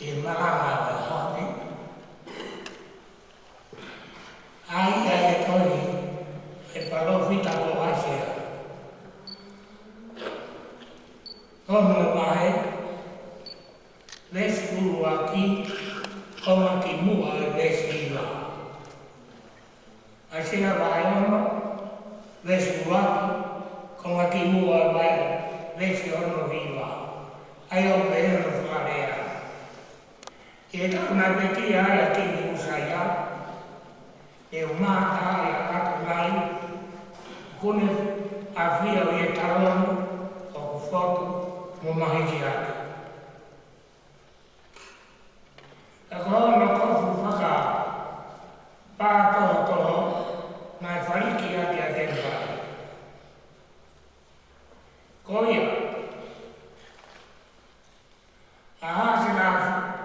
e malama da hone ai ai toi e parlo vita ko asia ono mai lesu aqui como que mua lesu asia vai ono lesu aqui como que mua vai lesu ono viva ai o vero flarea e da una vecchia ai che mi usa ya e umata e atunai con avvia e talon o foto mo mahijia agora no corpo faca pa to na fariki ya dia tempa koia ahasina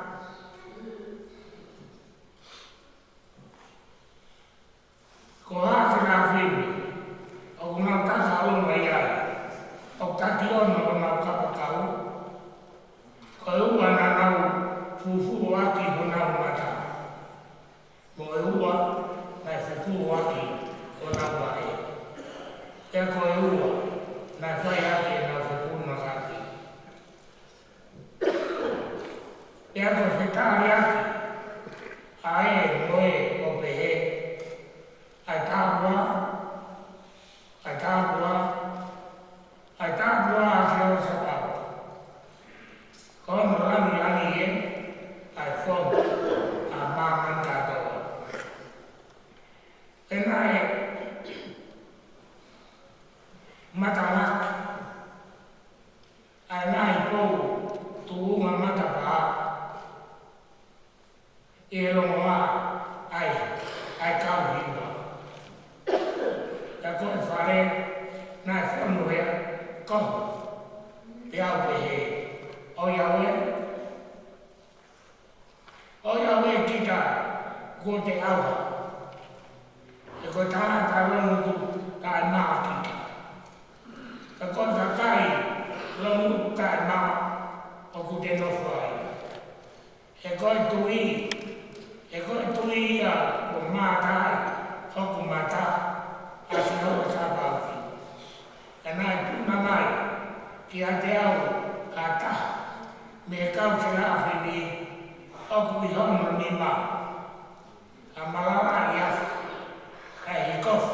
kohasina fini o una casa alun maya o takion no na kapakau ko ua na nau fufu aki hona mata mo ua na fufu aki hona wae e ko ua na fai aki na fufu na aki e ko fetari aki ae moe o pehe ai tabua asio sabau kono lani ye ai fom a mama tato enai matala ai nai po tu mata pa e lo ma ai kau hiva ta ko fare na fono ya ko ya we o ya we kita ko te awa e ko ta lo tu ka na kita ta ko ta kai lo mu ka na o ku te no fai e ko tu ya ko mata o ku mata asino sabafi karena itu namai kia teo kata mereka usia ini aku bisa menerima amalan ya hikof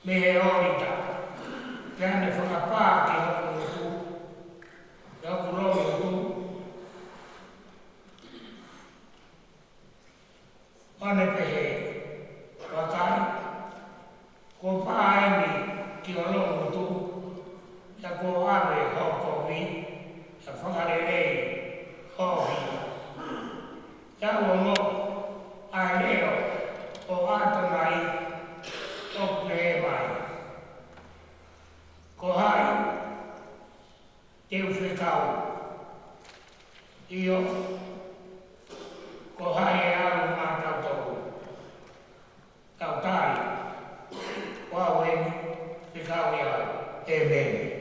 meheorita dan apa kia kuku ya kulo itu ane pehe wakai ko pae ni ki olo tu ya ko ave ho ko vi ya fangare re ho vi ya wo mo ai leo o ato mai o ple mai ko hai teu fekau io ko hai a ma tau tau tai wawe fikau ya amen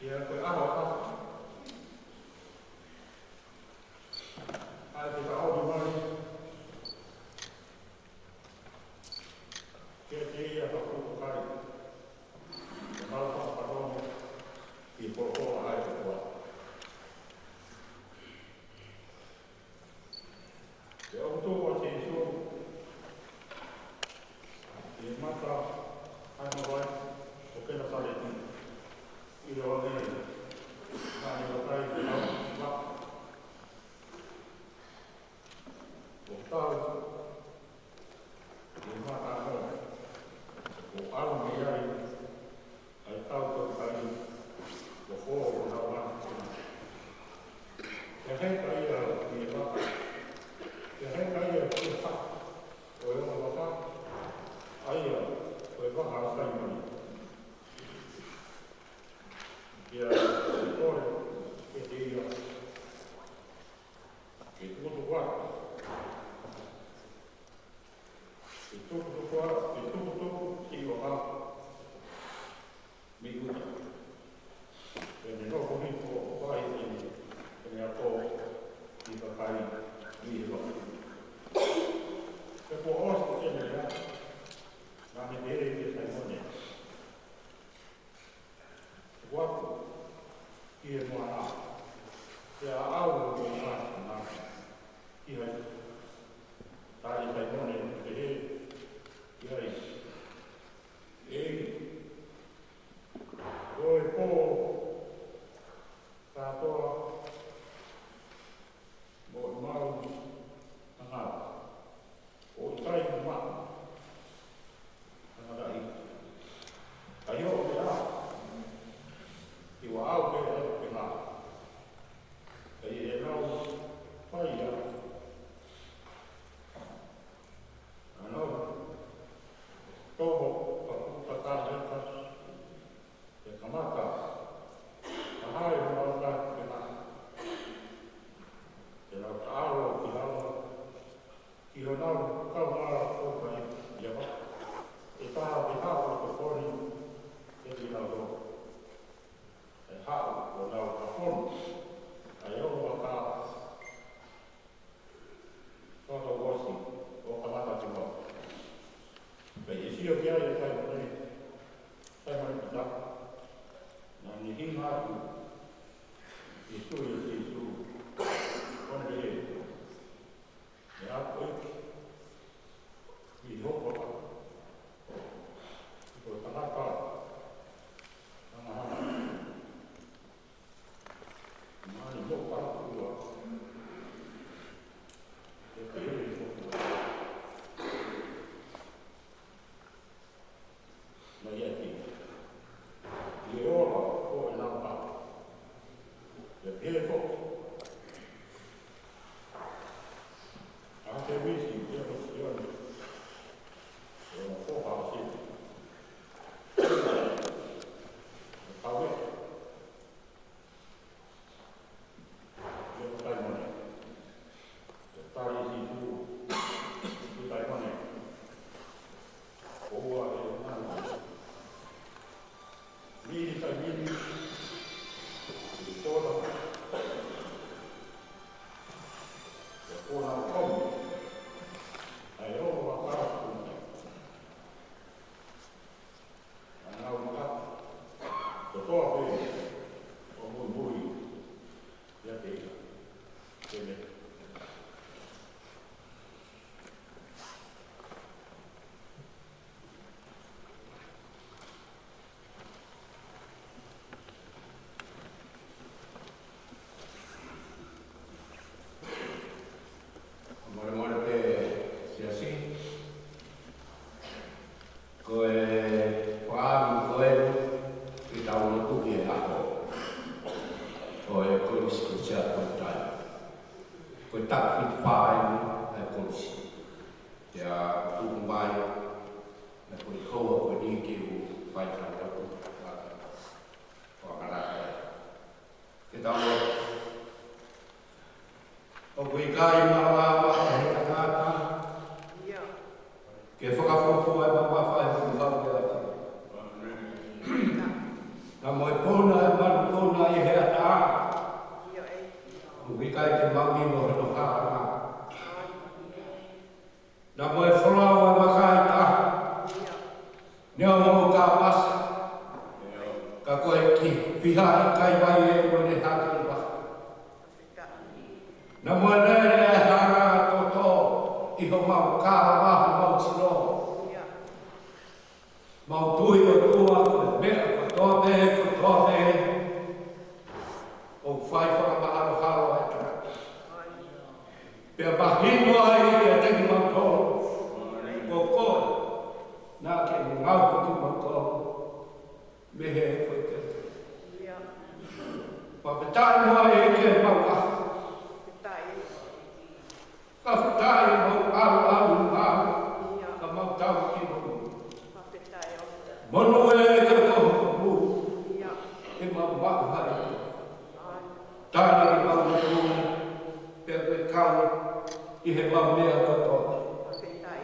Ia koe aho aho. Ai te ka obi mai. Ke te ia ka kuku kai. Te mau ka parono. I poko ai te koa. Te au tō a te iso. Te mata ai mawai. O kena tare ti. I roa nei. Nāni o kai te au. O tau. Te mata no. O alu me ai. Ai tau tō kai. O fō o nau ana. Te hei kai a ki e waka. Te hei kai a ki e waka. O e ona waka. Ai a o e waka a kai mani. Ia te kore e te ia. E tukutu waka. E tukutu waka. E tukutu ki o ha. Mi uta. E ne noko hiko wai e ne a tō i ka kai i e waka. E ko osu ke ne rea. Nā me mere i e sai mone. E waku i e mua nā. E a au o i nā nā. I hai. Tā i sai mone te he. I hai. Ei. Oi pō. Tātoa. Mo i mau. Ngā. O i kai i mā. Ngā i. Ai o te a. I wa au ke e ke ngā. Kai e nau pai a. Anau. Toho ka puta reka. E kamata. A hae o nau ka ke ngā. E nau ta aro ki hawa. Ki ho nau kau ngā o kai i awa. E tā o te kori. E ki nau tō. E hau o nau ka whonu. Ai o waka. Toto wosi o ka mata tua. Pei e sio ki ai e kai mone. Kai mone ki taka. Nā ni hinga atu. I sui e si su. Kone e. E ako eki. I hoko a. I koe tanaka. Tanahana. Mani mo parapua. E kere i hoko. Na ia ki. I e ora o e nau pa. E pere hoko. A te wisi i te hosioni. E o whoha o siti. E kawe. E o kai mone. E tari si tu. I kai mone. Oua e nana. Miri kai miri. I tōna. E kōna komi. Ai o waka kuna. Anau ka. Ko toa pe. O mui mui. Ia te ika. Tene. More more pe siasi. Koe wāmu koe ki tau no tuki e hako. Koe polisi ko sia koe tai. Koe taki whae e polisi. Ia tuku mai e koe koua koe niki u whai tau rapu. Whakaraka. Ke tau o koe kai mawa he tangata. Ke whakawhoko e mawawha e whakawhako e ati. Ka moe pōna e maru kai te mami mo no hara. Na moe whalawa makai ta. Nea mo ka pasa. Ka koe ki whihai kai vai e mo ne haki wa. Na moe nere e hara toto iho mau kāra wahu mau tino. Mau tui o tua koe mea ko tōne. O whai whakamaharo haro e tā. Pea mahino ai e teki mauto. Ko koe. Nā ke ngau kutu mauto. Mehe e koe te. Papetai moa e ke maua. Ka whatai mau aru mau. Ka mau tau ki mau. Mono e ke koho mu. E mau mau hai. Tāne i mau mau. Pea koe kau. I he mau mea katoa.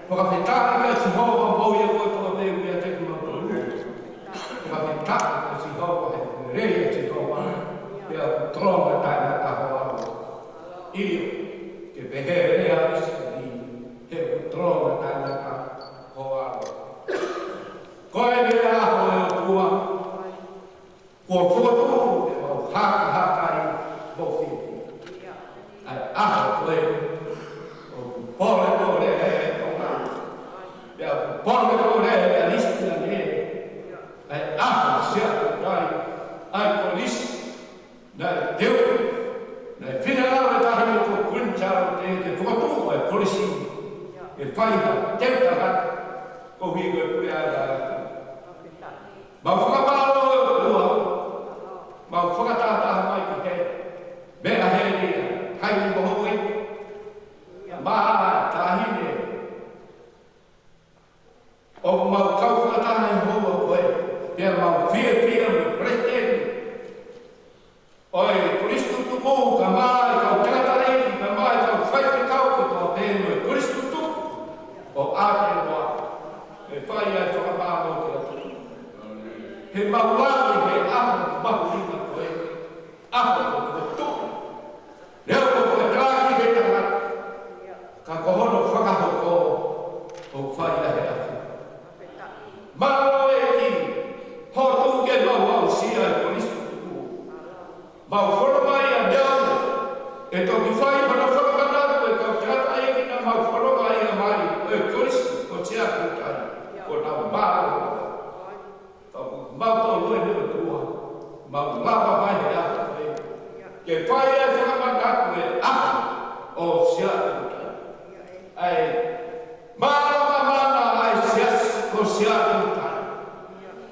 Whakawhetāi ka si hoa mau ia koe toa te ui a te kuma tōru. Whakawhetāi ka si hoa he rei a si hoa. Pea tronga tāna ka hoa. Iyo, ke pehe rea isi ni he tronga tāna ka hoa. Koe mea aho e o tua. Kua whakatō e mau haka i mo whiti. Ai aho koe. Pole pole e tonga. Pea pole pole e alisti na ne. Ai aho sia kutai. Ai polisi. Nai teu. Nai whina e tahi ko kunchao te whakatū e polisi. E whaiha teuta hata. Ko higo e pure ara. Mau whakaparo e ua. Mau whakatataha mai ki he. Mea he ria. Hai ni mohui. Maa tahine. O mau kau whakataha i hoa koe. Pea mau whia me presidente. Oi, Kristu tuku, ka mai kau tangata ka mai kau whaipikau ko tō tēnu e Kristu tuku. O āte noa. E whai ai whakamāmo ki atu. He mauani he aho mahurina koe. Aho ko koe tuku. Leo ko koe tāki he tangata. Ka kohono whakahoko o whai ahe atu. Maro e ki, ho tūke mau au sia e Kristu tuku. Mau wharamai a neana, e toki whai mana whakamanatu e kau tata e ki na mau wharamai a mai e Kristu ko tia kutai, ko nau maro. Tau mau tau lue nua tua, mau lava mai he ata koe. Ke whai e whakamanatu e aha o sia kutai. Ai, marama mana ai sias ko sia kutai.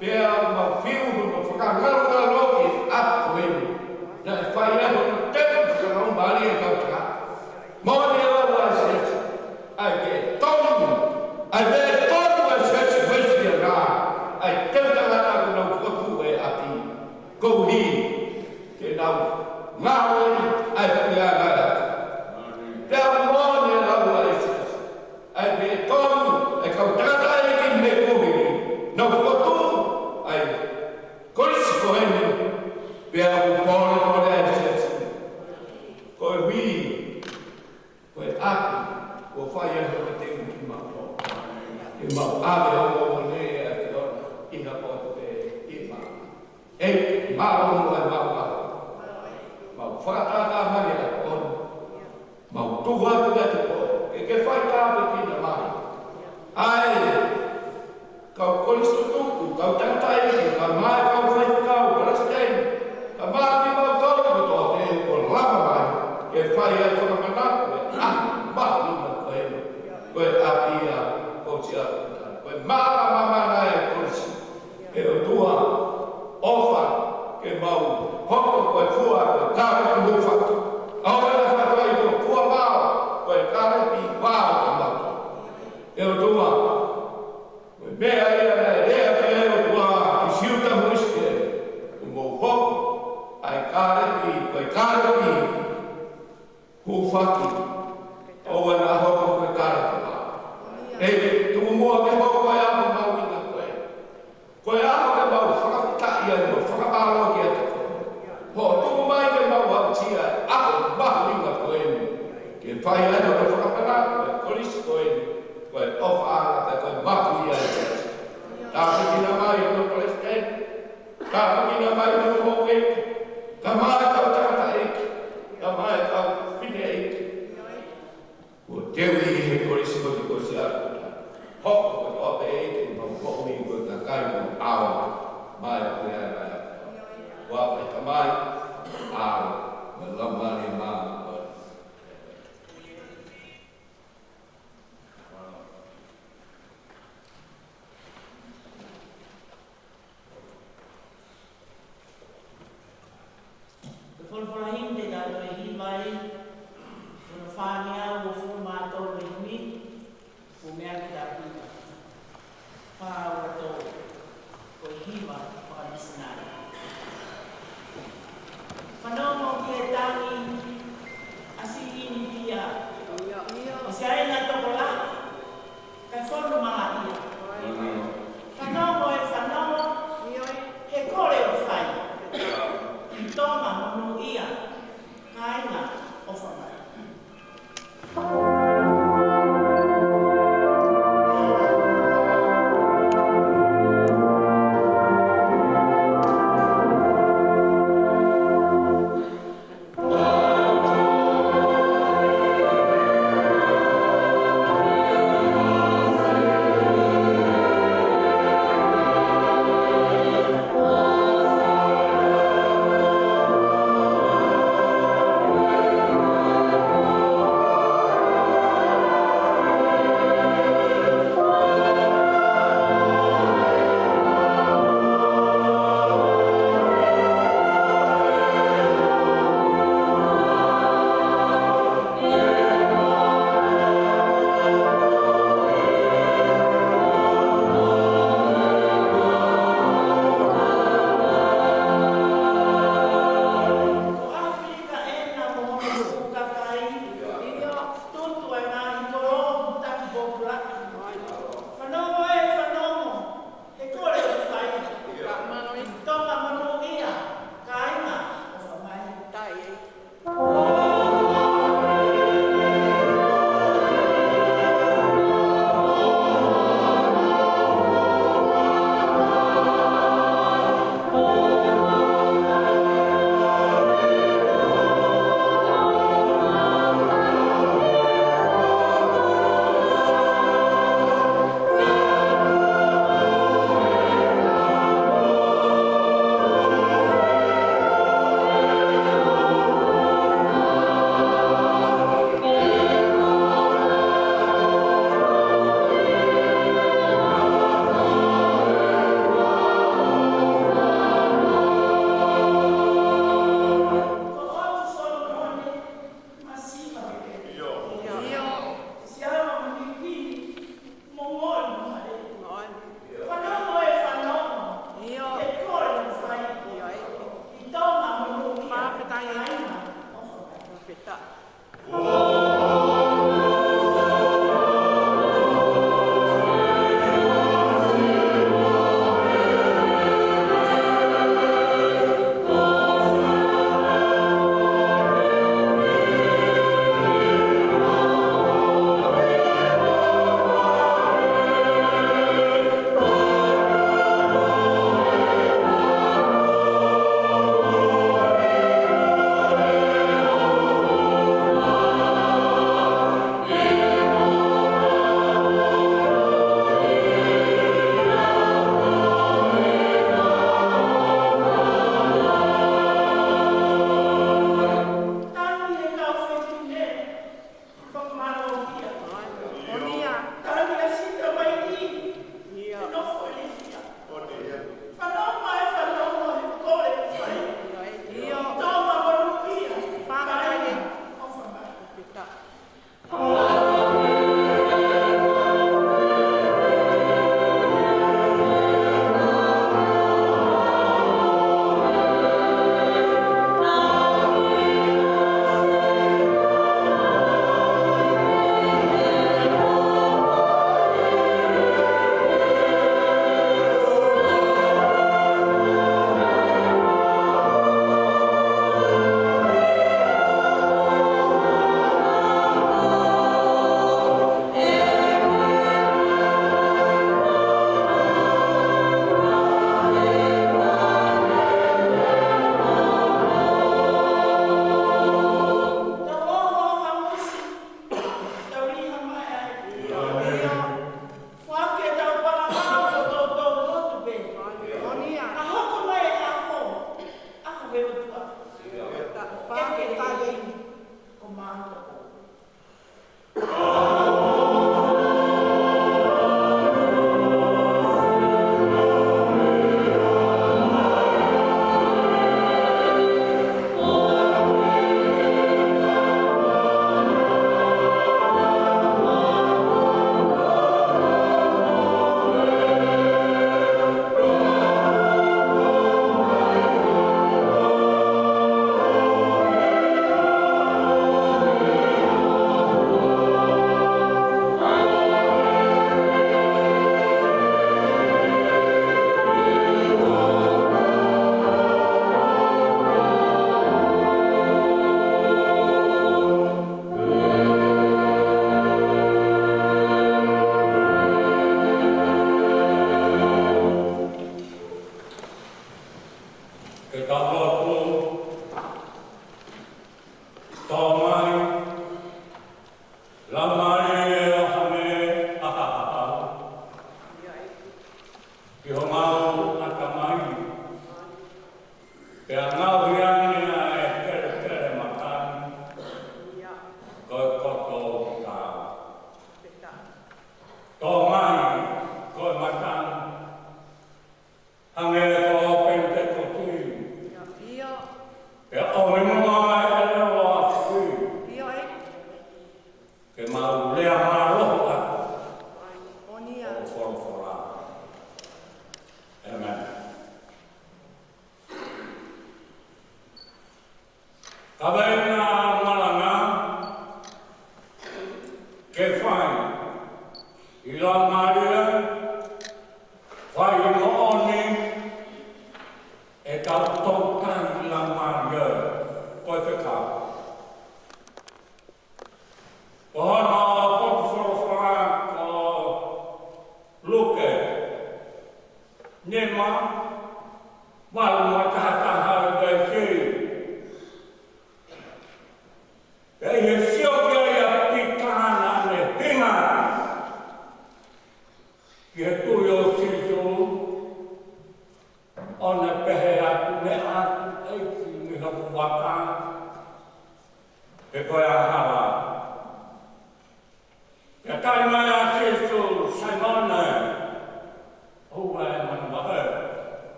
Pea mau whiu no whakangarungaro ki ata koe. Na e whai e hono tepu whakarau mari e kau taka. Mōni e lau ai sias. Ai ke tonu. Ai me tonu ai sias wesi e rā. Ai teuta ngata ku nau whakatu e ati. Kou hi. Ke nau ngāwe ai whia ngai ati. Pea mōni e lau ai sias. Ai me tonu e kau tata e ki me kohiri. Nau whakatu ai korisi koheni. Pea ku pōre e sias. Koe hui. Koe aki. Ko whai e hoka te uki mako. E mau ame o mo ne e te ora. Iha o te ima. E mao e mau a. Mau whakatata mani a on. Mau tuhu atu e te koe. E ke whai tāpe ki na mai. Ai. Kau kolisto tuku. Kau tantai ki. Kau mai kau whai kau. Presidente. Ka māti mau tōru tō te ko lava mai. Ke whai e whakamanatu e māti ma koe. Koe apia ko tia. Koe māra mamana e korisi. E o tua ofa ke mau hoko koe fua koe kāre ki hufatu. Aore na whatua i koe fua wāo. Koe kāre ki wāo ki matu. E o tua koe mea ia e rea ke e o tua ki siuta muiske. Mo hoko. Ai kārepi, koe kārepi, hufaki, o na hoko koe kārepi mā. E tuku mua ke hoko koe aho mau ina koe. Koe aho ke mau whakawhitai anu, whakamālo ki ata koe. Ho tuku mai ke mau au tia, aho mahu ina kamai au melamba lima Folfolahinde da lo hi mai sono fania o formato lo hi o mea ki da pita fa o to o hi ma fa listenare fanomo ki e tangi asi ini pia si ai na tokola kai fono maa ia fanomo e fanomo he kore o fai toma monu ia kaina o whamai.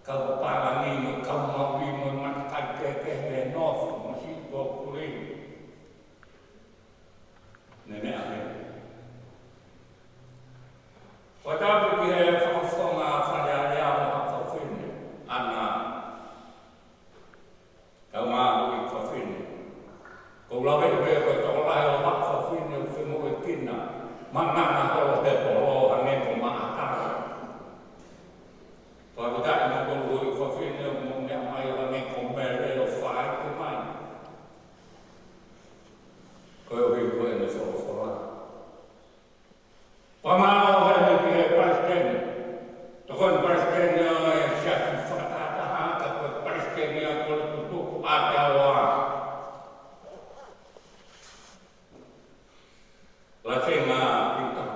kau palangi kau mau memakai ke nof masih kulit nenek akhir pada begini sama saya yang kafin anak kau mau kafin kau lagi kau lahir kafin yang semua kena mana kalau kalau hanya pemakan kalau tak mau beli kafin yang mai hanya kompel atau file kemana kau yang soal pemau hanya pilih presiden tukang presiden yang siap fakta atau presiden yang tutup ada orang Laksana kita,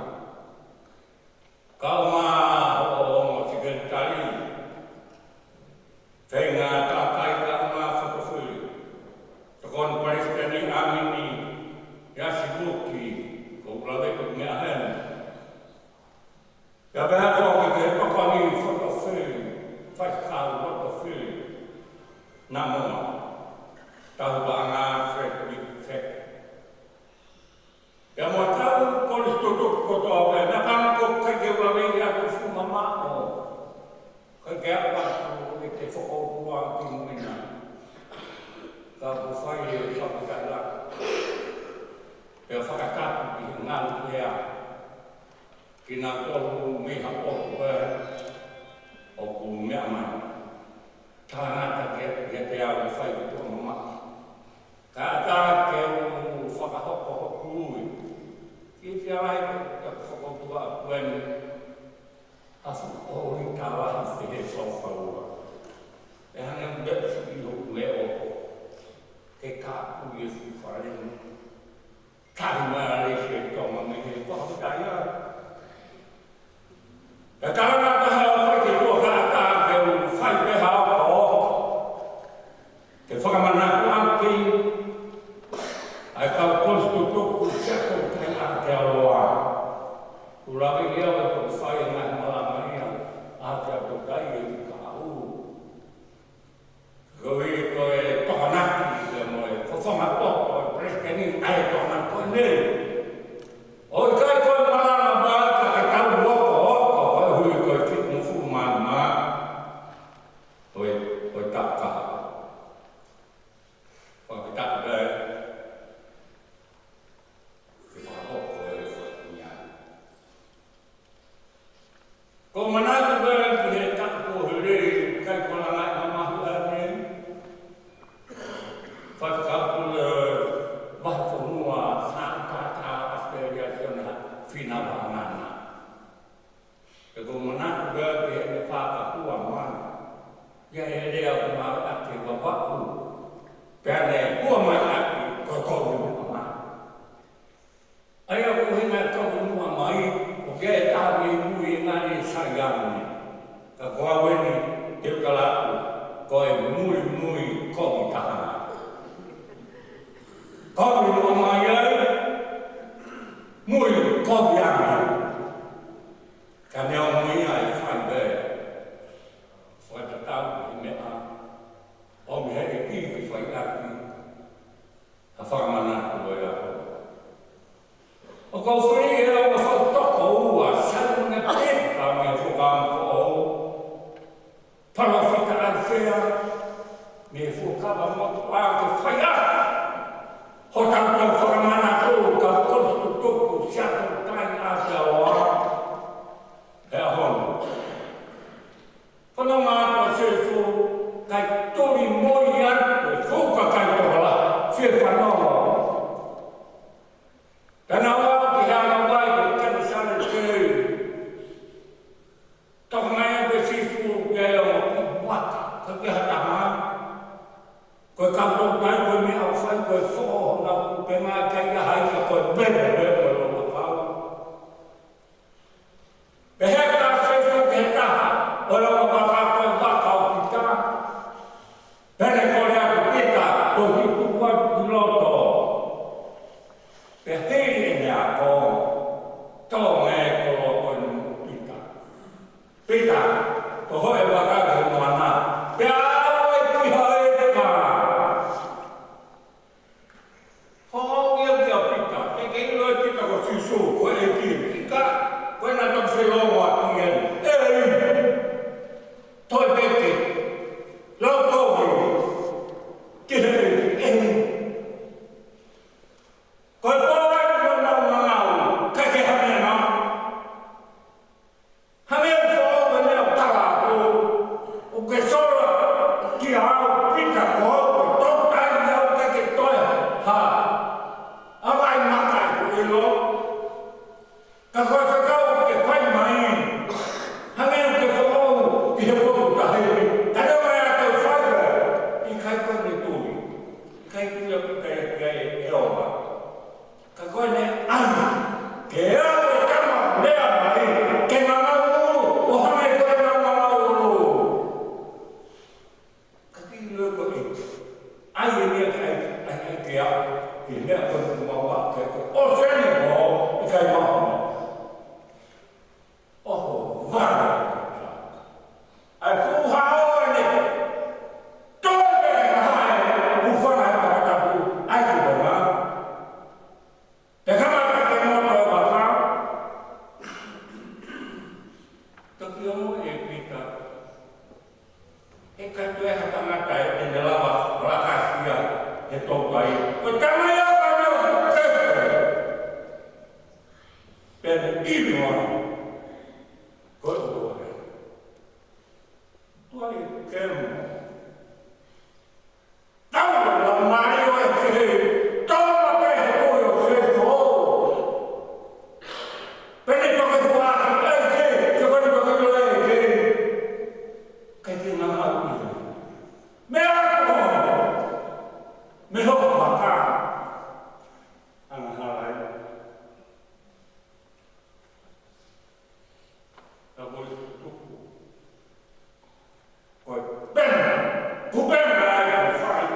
kau mau sekali, tengah takai kama fotosul, tekon presiden amini, ya sibuki, kau lagi kenyahan, ya berapa kita pakani fotosul, faskal fotosul, namun tahu banget fake. Ya mau tahu polis tutup kota apa? Nak kau kerja ulama aku semua mau. Kerja apa? Kita fokus buang timurnya. Kau saya sampai kalah. Ya fakat di ngal dia. Kina kau mehak ber. Aku meaman. Tanah kerja dia saya itu mama. Kata kau fakat aku. If you like to talk when as only kawan sedih sofa, yang tidak sebelum leo, kekaku Yesus paling karena leher kau memilih kau percaya. Karena hal itu kata kau sampai hal kau, kefagaman aku angki, aku konstitusi jatuh. Ulama dia untuk saya malam ini ada budaya kau. Kau tohanak semua. Kosong apa? Presiden ini tohanak kau ni. Oh kau malam apa? Kau buat kau fit musuh mama. Kau tak kah? Kau tak ada. Kau mana tu dia tak boleh kan kalau nak nama ni. Fakal bahasa semua kata Australia sana final mana. Kau mana dia fakal kuat mana. Ya dia mahu aktif bapakku. Kerana kuat mana kau mana. Ayah kau ingat kau mai. Dia tahu ibu ini sayang ni. Kau ini dia kalau kau mui kau tahan. Kau ini amai mui kau yang. Kerana mui ay fiber. Suatu tahu ini om hari ini fiber. Apa mana tu ya? Kau free ya, kau tak kau asal ngepet kami fukam kau. Kalau fikiran saya, ni fukam amat aku saya. Hotel kau fukam mana tu, kau tutup siapa kain ada orang. Hon. Kalau mana sesu kai tori moyan, fukam kai tola, siapa nama? Dan awak yang baik kan sana je. Tak main bersifu gaya buat kegiatan. Kau kampung baik kau ni awak kau foh nak pemakai gaya kau ber kalau kau. Behar sesu behar orang apa pika ko to tai ya ka ke to ha avai maka ku ilo ka ko ka ka ke fai mai hangen ke ko ki he ko ta he ta no ya ko fai i kai ko ni tu kai ku ya ka ka e oba ka ko ne ai ke ya ka ma ne mai ke ma ma o ha mai ko ma ma ai ini ai kia ini aku mau buat oh saya mau ikan mau oh wah ai phu hao ini tôi để hai bukan apa tapi ai juga mah dan kamu akan mau apa tapi kamu kita ikan tu yang kata mata yang dalam rahasia itu baik. Pertama ya kamu dan ini orang kedua tuai kamu tahu dalam Mario itu tahu apa itu yang sesuatu penikmat kedua itu seperti begitu lagi kayak nama itu mehok baka ang halay tapos tutupo koy ben kuben ay fay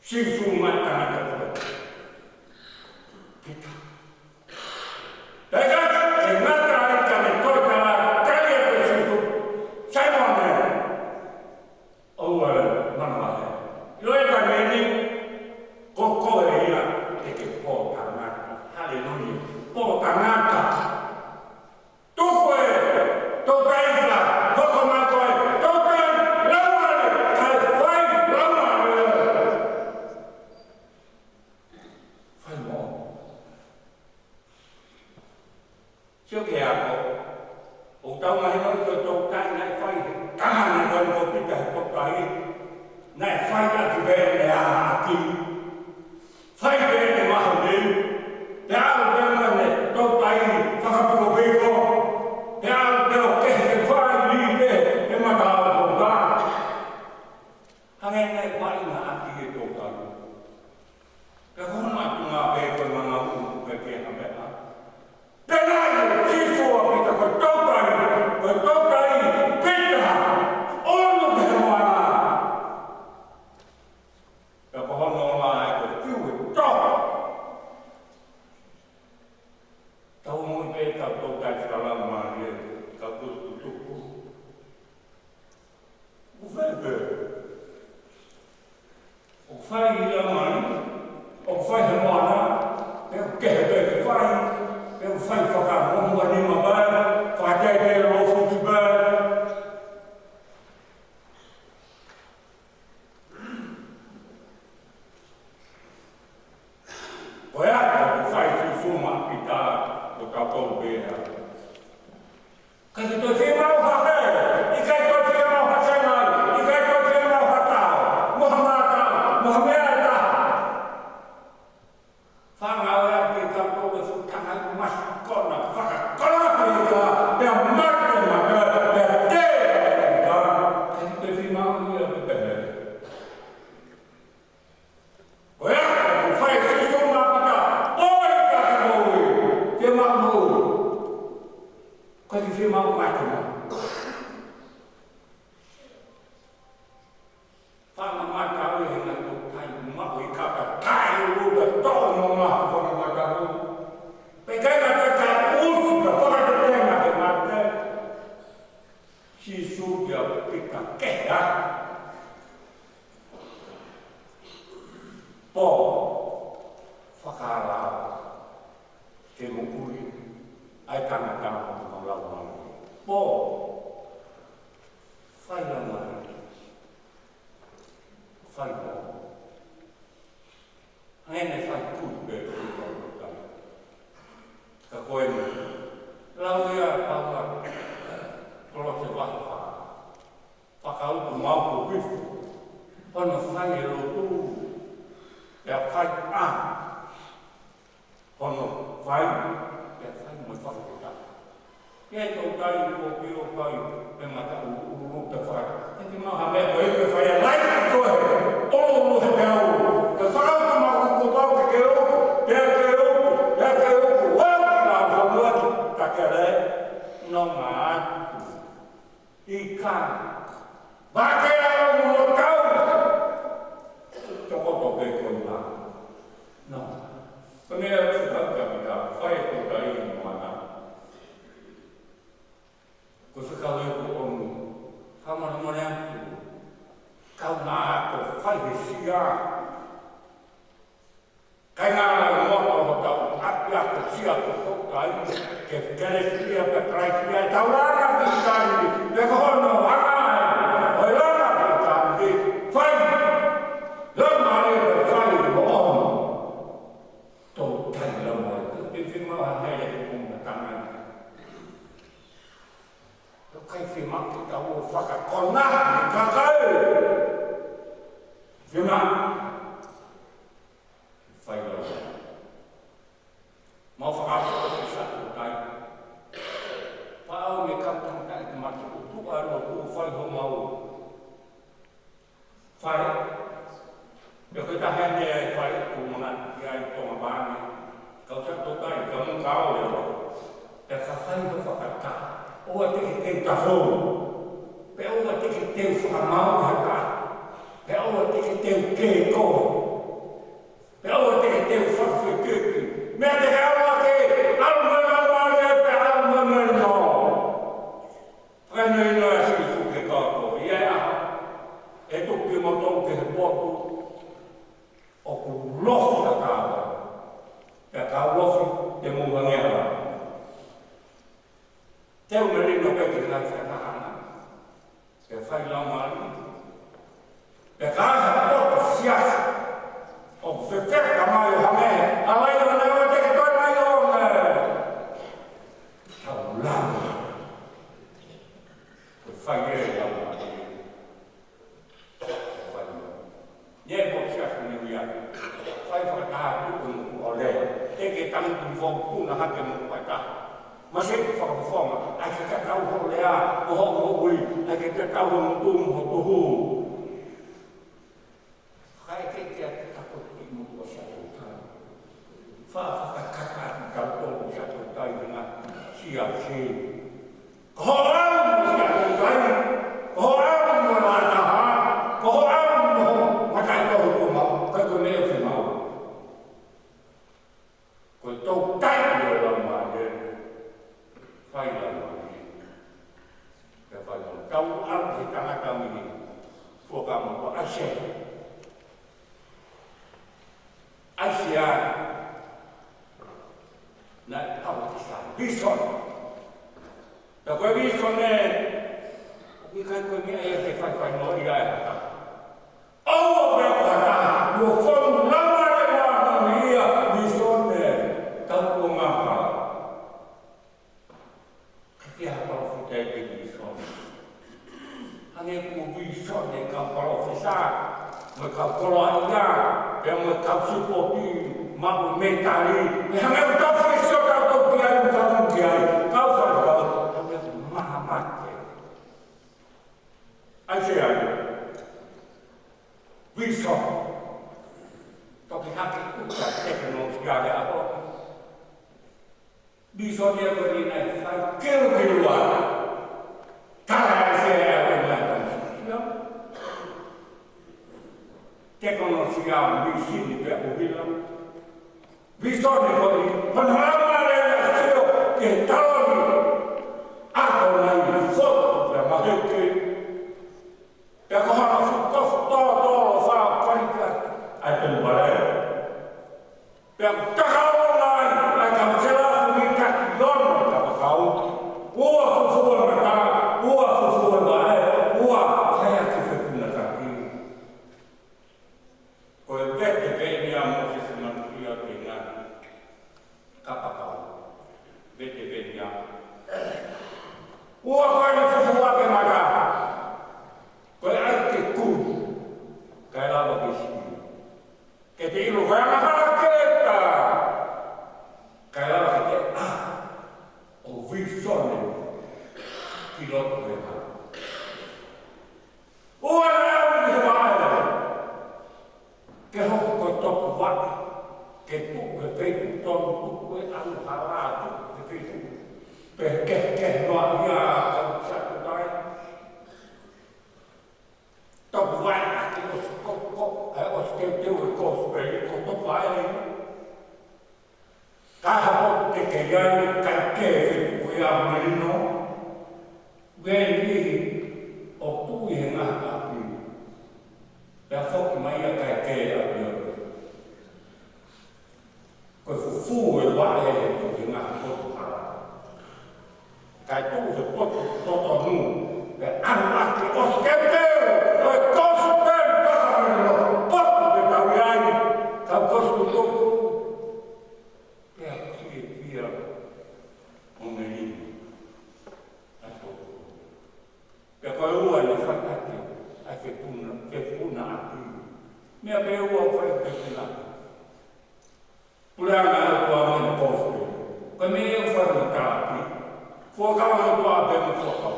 singsuman tangan ko kita dagat kenata kami toka kaya ko singsu saya awal mama Loi kami koko ya ke po tangan haleluya po tangan tu fue tu kaisa koko makoi tu kan lama kai fai lama fai mo siapa ya ko utang mai no tu kai nai fai tangan con ko pita ko kai này phai ra thì về để aki phai về để mà hồng đến để ăn để mà này đâu tay phát hợp của bê cô để ăn để học cái phai đi để mà đào bổng ra hàng em này phai là aki cái đồ tay cái không mà tụi mà bê cô mà ngầu cái kia làm vậy á để này chỉ phù hợp với cái đâu tay biết là ôn được cái mà pohon normal itu cuy cok tahu mungkin kau tokai segala mana kau tutup ufai ilaman ufai hemana kehbe ufai fakar mohon mabar fakar rofu tibar Kasi to siya mau hake, ikay to siya mau hasanay, ikay to siya mau hataw, Muhammad. Fangaw yang kita to besok tangan mas kona, fakak kona kita, yang marke maka, yang de, kasi to siya mau dia berbeda. Oya, ufay siya mau kita, boy kakaboy, dia mau. Kasi siya mau macam Fama mata yang nak kai mau ikata kai udah tahu mama fama mata tu. Pegang mata kai sudah fama pegang mata. Si sudah kita kaya. Po fakala kemukuri ai tangan lawan. Po failaman failah hanya faikut berkumpul kakoin lalu ya bahwa kalau sebab pakau mau kubis Ono whai e o tū, e whai a. Ono whai, e whai mo whakota. E tō tai o pio kai, e mata uru te whai. E te maha mea ko e ke whai a lai ki koe, olo he te au. Te whakauta maha ko tau ke oku, te oku, wau ki ngā whamuaki, ka ke re, no ngā atu. I kā. Vake au mo tau! Toko to pe koi nā. No. Pangea whakauta mi ka whai ko tai i moana. Ko whakau e ko onu, whamara mone atu. Kau ngā ato whai he sia. Kai ngā rau moto ho tau ati ato sia ko tokai. Ke kere sia pe krai sia e tau rana ki tāri. Te kohono anai. Oi rana ki tāri. Whai. Lama e pe whai mo ono. Tō tai lama e. Te whimawa hei e punga tangai. Tō kai whimaki tau o whakakona ni kakau. Whima. Whai lama. Mau whakapura ki satu tai. Whao me kautang tai te maki o tua roa tū whai ho mau. Whai. Yo koe tahene e whai ku mona ki ai tonga bāne. Kau tato tai, ka mun kao leo. E ka whai ho whakata. Oa teke teu tawhou. Pe oa teke teu whakamau hata. Pe oa teke teu kē koe. Pe oa teke teu whakawhekeki. Mea te awa ke, alumana pe alumana no. Whanui no e sifu ke kako, ia e aha. E tuki mo tau ke he potu, o ku lofi a kāwa. Pe kā lofi te muhangewa. Teu meri no pe ki nai whanahana. Pe whai lau mari. Pe kā ha potu siasa. O ku whewheka mai o hamehe, a lai o nei o teke toi mai o me. Tau lama. Ko whai e lau mai. Whai o. Nye po siasa ni ui ake. Whai whakataha tuku nuku o le. Teke tangi tu whong puna hake nuku whakataha. Masih whakawhonga. Ai ke kakau ho lea, o ho o ui. Ai ke kakau ho mutum ho tuhu. Whai ke kia te kako ki mutu o siasa. Whawhakakaka ki kautoro siasa tai ngā siasa. Ko au mo siasa tai. Ko au mo rātaha. Ko au mo makai tohu ko mau. Kai ko neo whi mau. Ko tau tai o lau mai. Whai lau mai. Ka whai lau. Kau au ki tangata mini. Fuaka mo ko ase. Asia. Na tau ki sa. Bison. Ta koe bison e. Ki kai koe mea e te whai no i ai hata. Aua mea kata. Ua whonu lama e wāna ni ia. Bison e. Tau ko ngāpa. Ki ha parofite e bison. Hange ku bison e ka parofisa. Me ka koloa ia. E me ka supoti. Mabu metari. E hange u tau whaisio ka tau ki ai. Utau ki ai. Kau whaisio. Hange maha mate. Ai se ai. Bison. Toki haki uta teknologia le aho. Bison ia kori nai whai kero kirua. Kara ai se ai ai nai konstitusia. Teknologia bisini pe ubila. Bison ia kori panhama le nasio ke taoni. Ako nai foto pe maheke. Pe kohana futofu todo wha whaika. Ai tenu balai. Pe takao nai. Ai kamsela fumi kaki lono ka wakau. Ua fufua na ka. Ua fufua na e. Ua whaya ki whekuna kaki. Ko e vete pe ni a Moses Manukia ki ngā kapakau. Vete pe ni a. Ua koe ni fufua ke maka. Koe ai te kū. Ka feito todo o aluharado, feito perché non havia certo dai. Dopo vai a che o stenteu e cosperi, o vai. Kahapot te kayai kakke kuya merino, vendi o tu yenga api. Ya fok maya kakke api. Ko fu e wa e ko yenga ko para. Kai tu se to nu, ke anwa ke oskete, o kosper para pot de tawiai, ka kostu to. Mia beu o fai pesina. Pulanga tua mãe posto. Come eu falo capi. Foca o tua bem foca.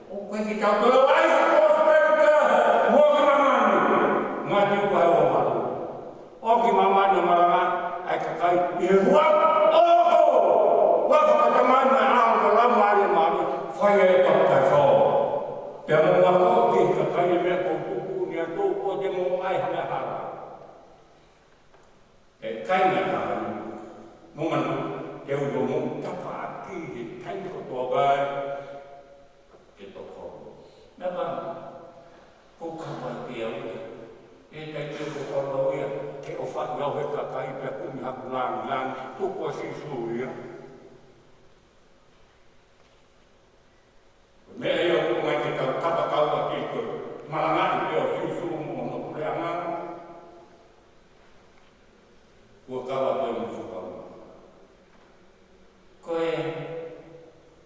O que tá todo aí posto perca. Moga mamãe. Mati o pai o malu. O que mamãe não marama. Ai cacai. E rua. Oh! Wa foca mamãe na lá mari mari. Foi aí toca só. Pelo amor que cacai me com tu pode mo ai na hara e kai na hara mo man ke u mo ta fa ki kai ko to ba ke to ko na ba ko ka ba ti au e kai ke ko lo ya ke o fa no he ka kai pe ku mi ha lang tu ko si su ya me yo ko mai ke ka ba ka ba ki ko malangan yo susu mo kuleangan ko kawa ko mo fuka ko e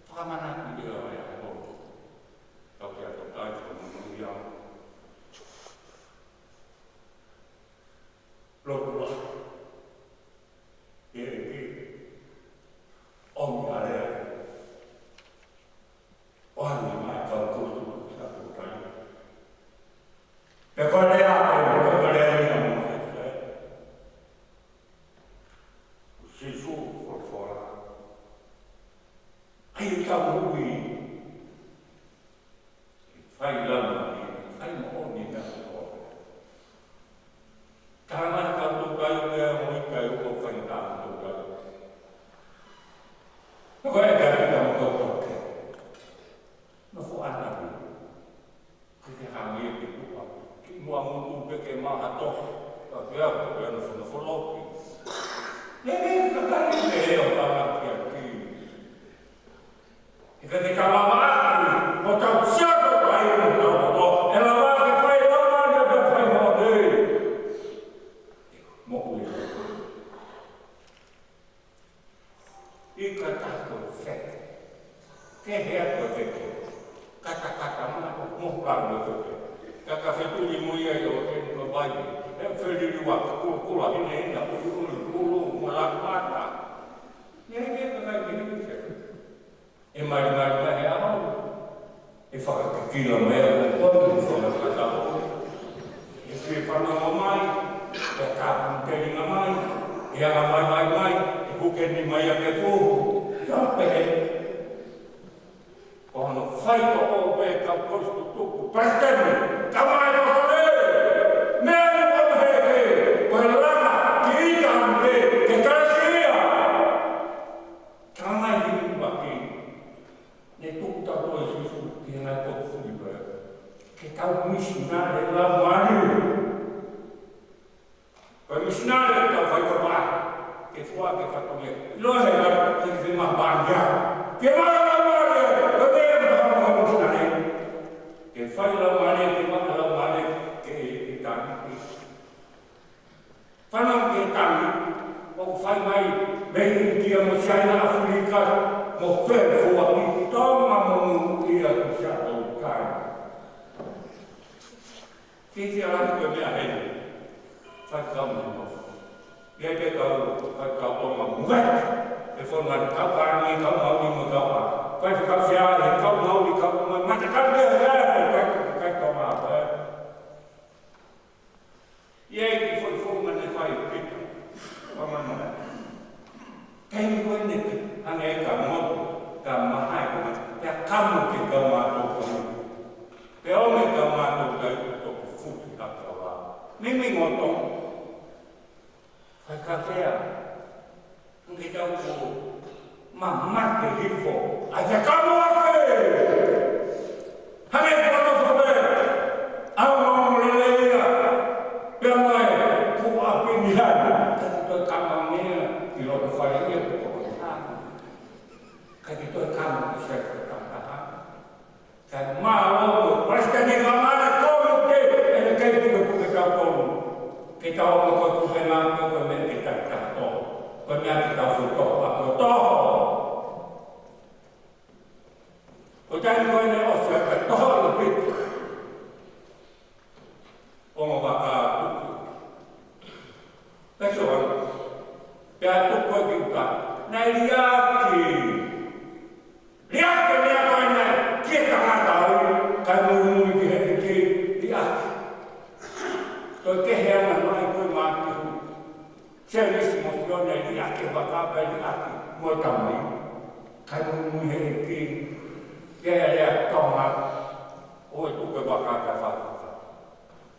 pamana dia ya ko ko ya to ta ko mo ya lo e on ale on ma ka ko sa ko ta Pekole apa? Pekole yang Sisu fora. Ayo kamu ui. Fai lama, fai mau ni dah. Karena kamu kayu yang mau kayu kau fai tahu kayu. Kau ada kamu kau pakai. Nafu anak. Kita hamil itu apa? Mua mutu peke maha toh, tapi aku yang sudah follow. Ini kakak ini yang orang kiai. Jika kita lama, macam siapa bayi muda muda, elama kita elama dia berfai mode. Mau boleh. Ikat aku set, kehiat betul. Kata-kata mana muhlar betul. Kakak itu limuya yo ke bayi. Feli dua kula ini nak ulu melakmata. Ini kakak ini. Emar ya. Ifak kilo mer pun sama kata. Istri pernah mamai, kakak dari mamai, yang mamai bukan di maya kefu. Sampai Ono fai ko be ka posto tu prestemi kamai ole ne o heke pela ki tambe ke kasia kamai di baki ne tu ta do su ki na to fu di ba ke ka missionare la mani ko missionare ka fai ko ba ke fua ke fa to me lo he la ki di ma banga ke ma que fai la mare que va la mare que tan fana que tan o fai mai ben dia mo sai na Afrika mo fer fo aqui toma mo dia que já o cai que se ala que me a ele fai como mo dia que fai como mo e forma de capar ni como ni mo capar fai ficar já como ni como mas que E aí que foi fogo, mas não vai pica. Vamos lá. mimi ngotong. Kakaknya, kita mamat ke info. Aja kamu apa? Hai kamu sabar. Awam lelaya. Biamai, ku api nihan. Kita kamangnya di luar fire pokoknya. Kita kamu bisa berkata. Dan mau pasti di kamar kau ke, kita kita kita mau ke memang kita tahu, kemudian kita foto, kemudian kau ini osir tahu lebih, orang bakal besok, ya tu kau juga, lihat kau ini, kita nggak tahu, kamu mungkin lihat. Tôi cái heo mà nói tôi mà xem cái một con này đi ăn cái bạc cáไปđi ăn mua tầm đi thay mua hay kia cái này còn mà ôi tôi cái bạc cá cái phải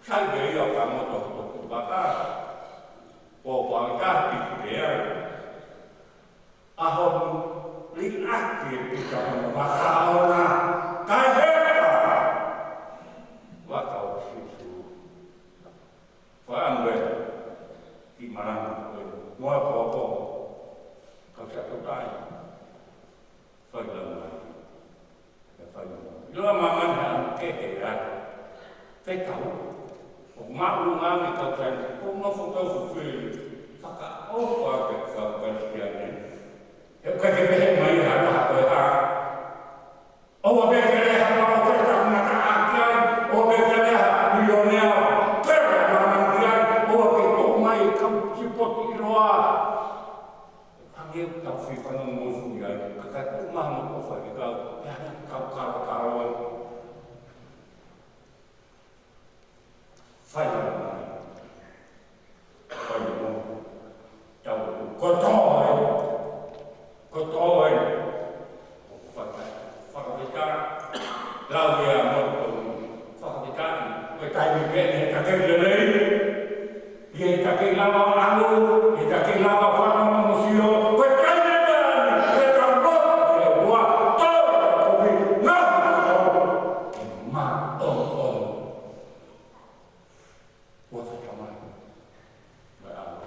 sai cái gì cả một tổ bạc cá bộ bạc cá bị cái à hôm đi ăn thì bị cái bạc cá na cái hết bạc cá phải ăn về thì mà làm mua bỏ các sản phẩm tay phải lần này phải đưa mà ăn hàng cái ra phải thấu một máu luôn ăn thì các sản cũng nó không có phục vụ tất cả ốp vào cái tiền này cái này mấy hàng là người ta ô bên cái này hàng nó phải làm là ta ăn cái ô bên cái này hàng millionaire Sipot iroa, angin kau sifat musuh ya, kakak rumah mau kau juga, ya kau kawan, saya jauh kotor, fakta, lalu ya mau fakta, kita ini kakek lelai. Kita kehilangan lalu, kita kehilangan fana manusia, berkaitan, berkambut, berbuat, tapi nggak buat sama, berapa,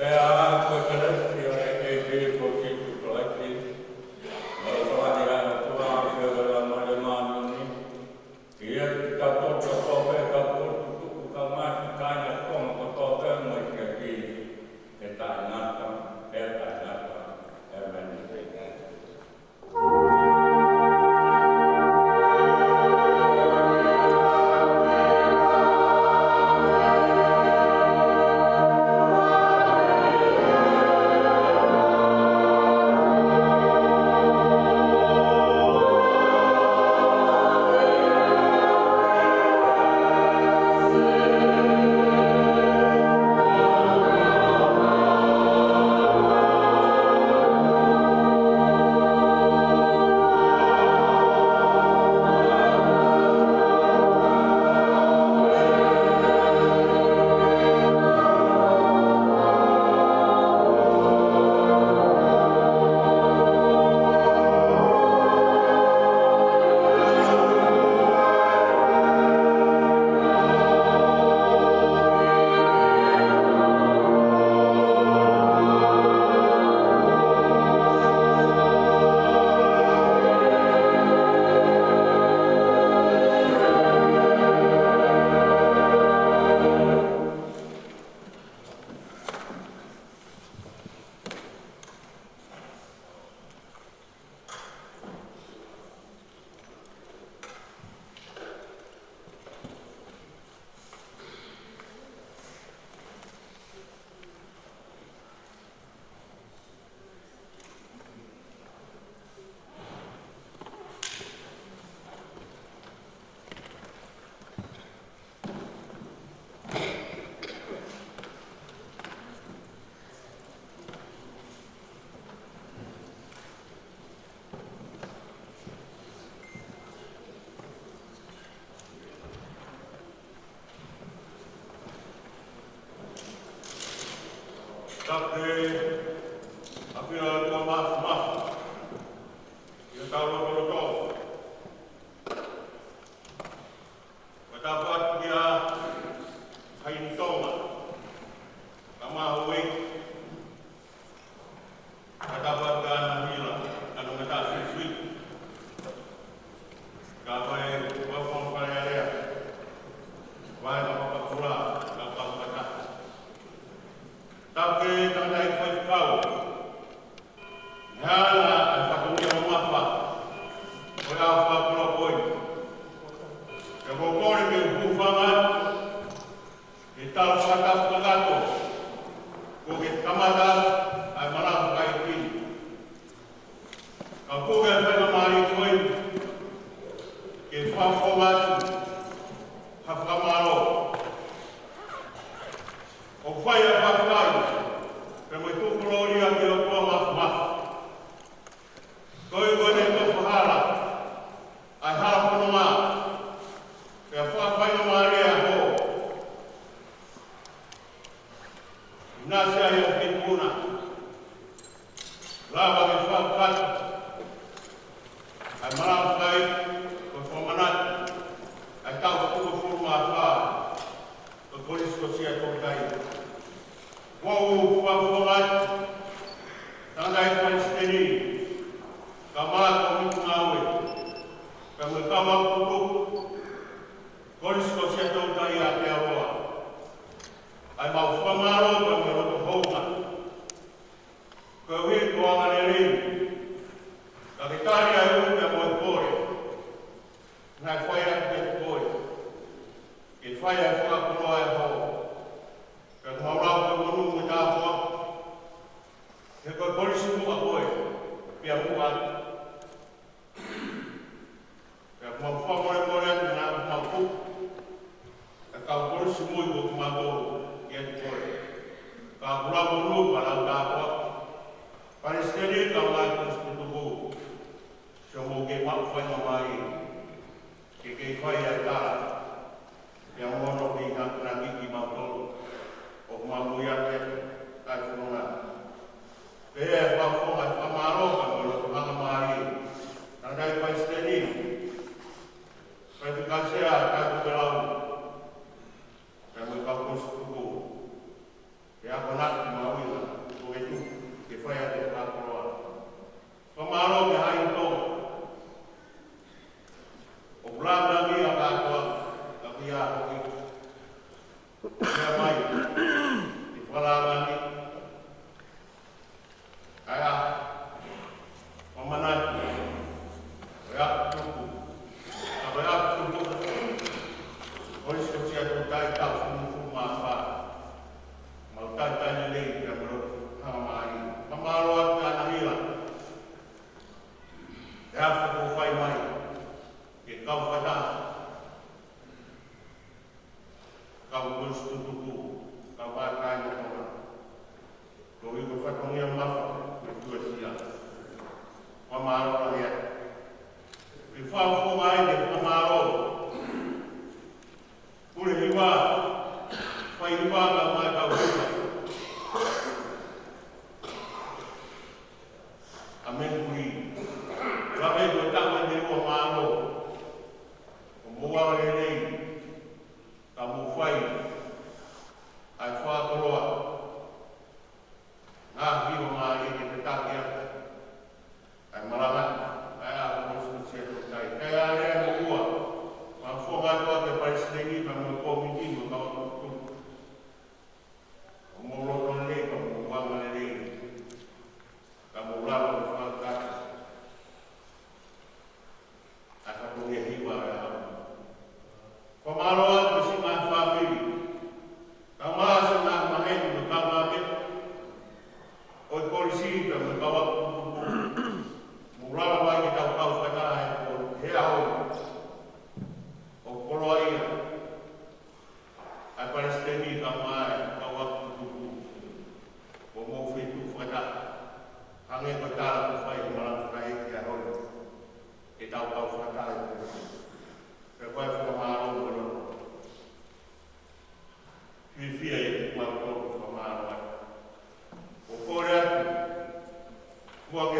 Te a koe telefio e vivo ki tu Kamu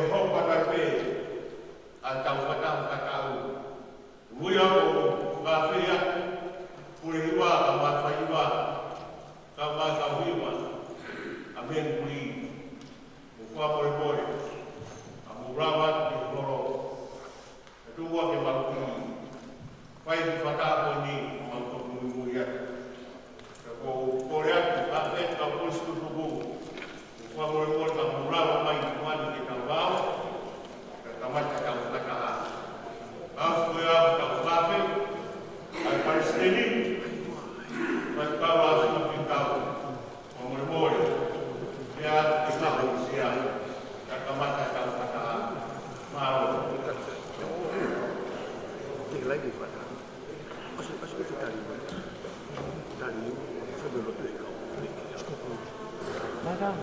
hopa na pe a tau whakau. Ui ako ngā whia, pure hiwa ka mawhaiwa, ka mawhaiwa, a men puri, o whapore pore, a murawa te horo, a tua ke makuri, whai ki whakako ni makuru mui atu. Ka ko pore atu, ka pet ka pustu tuku, o whapore pore ka murawa mai tuani ke ka wao, ka kamata ka whakaha. Aku ya kau kafe, aku paling seni, mas kau harus mungkin kau memulai, ya kita usia, kata mata kau kata mau. Tiga lagi Pak. Masuk ke tadi. Tadi sebelum itu kau. Malam.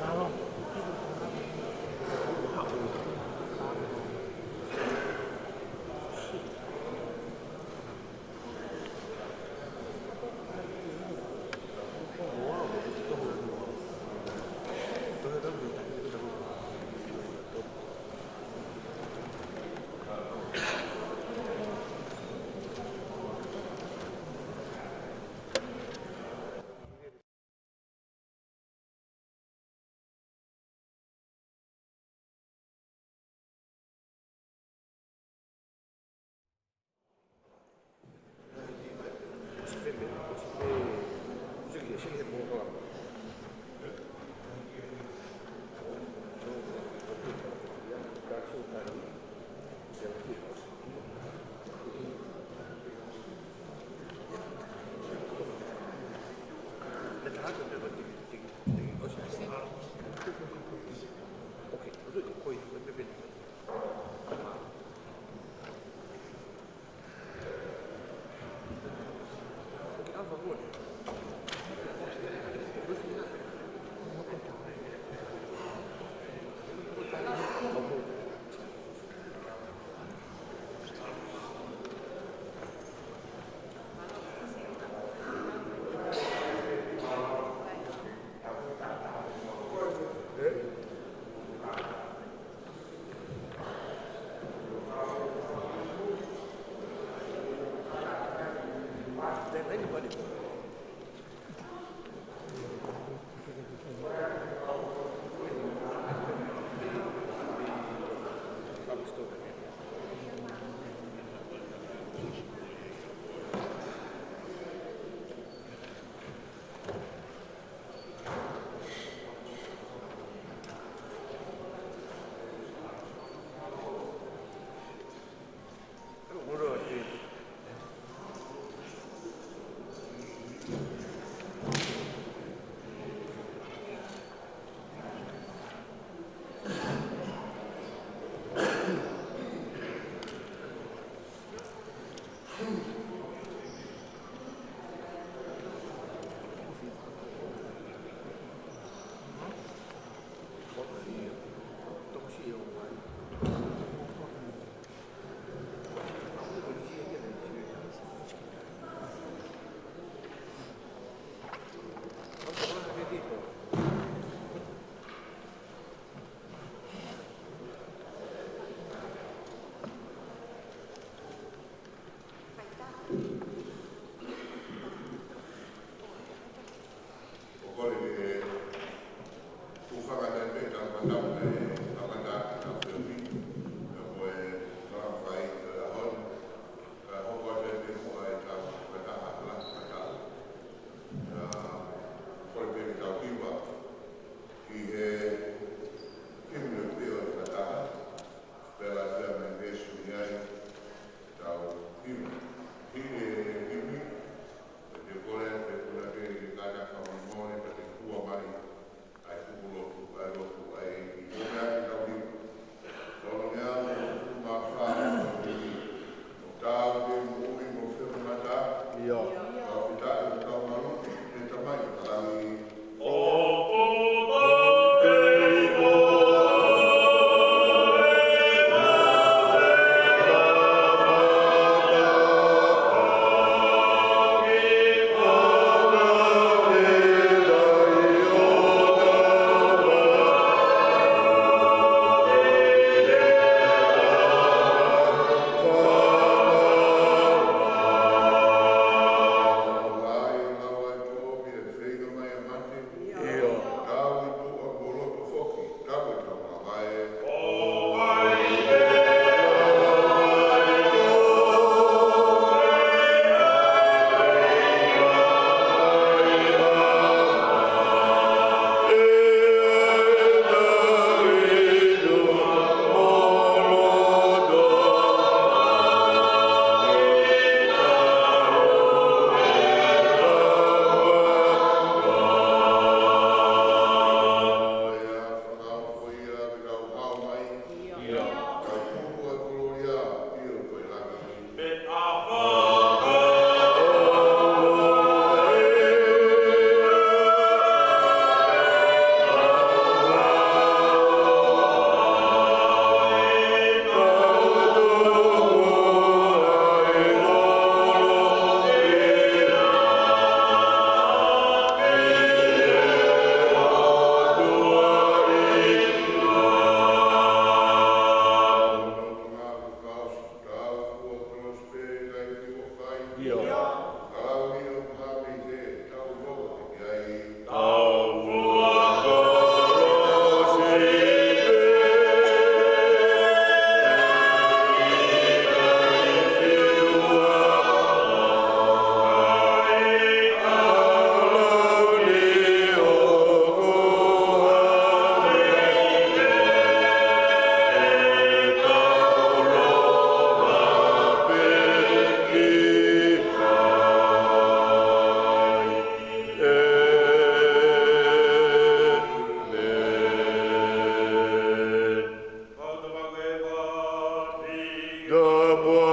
Favor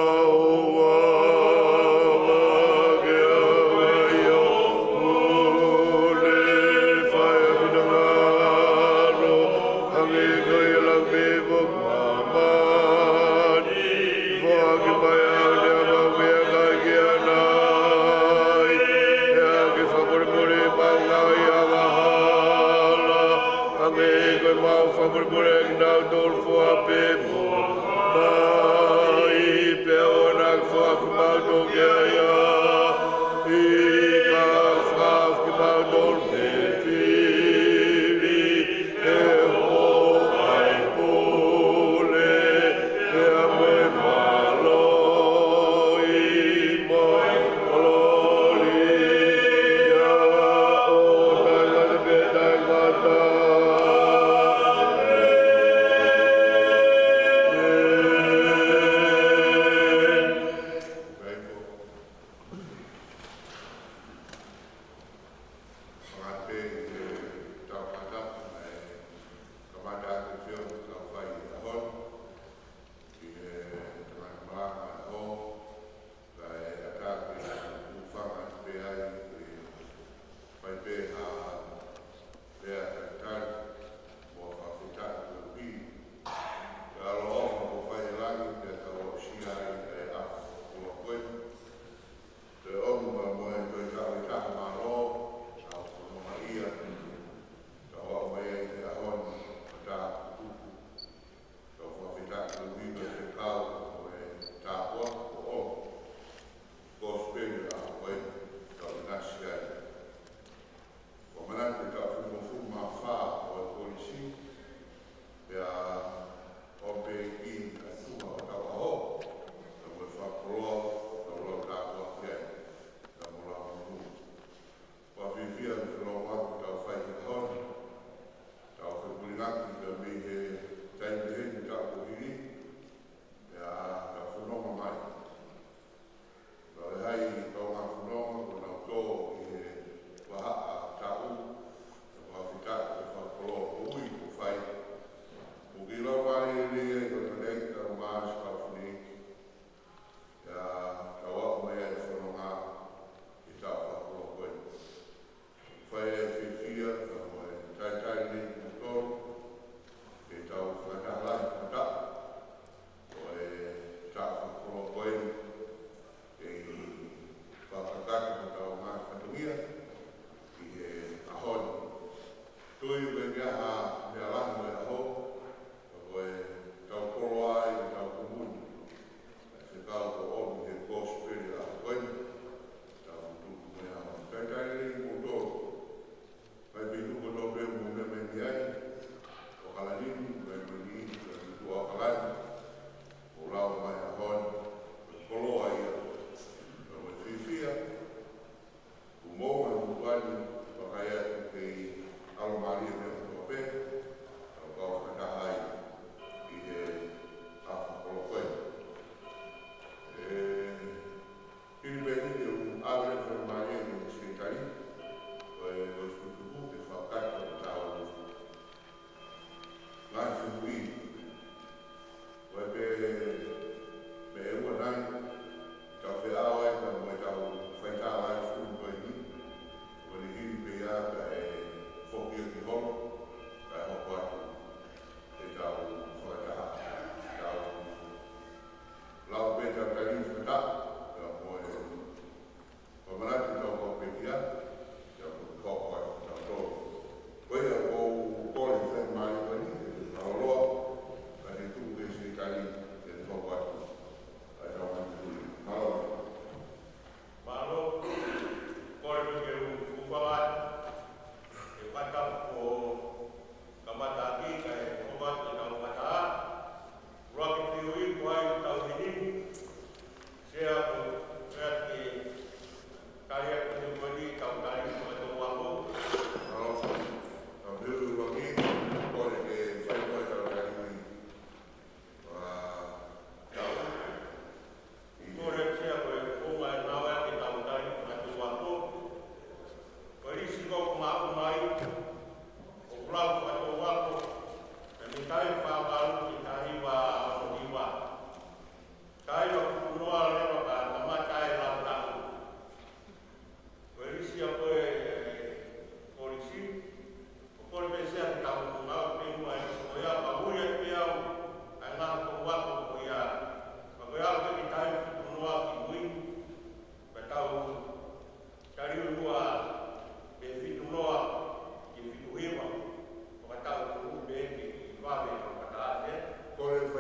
por el Adolfo Apemo, Pai,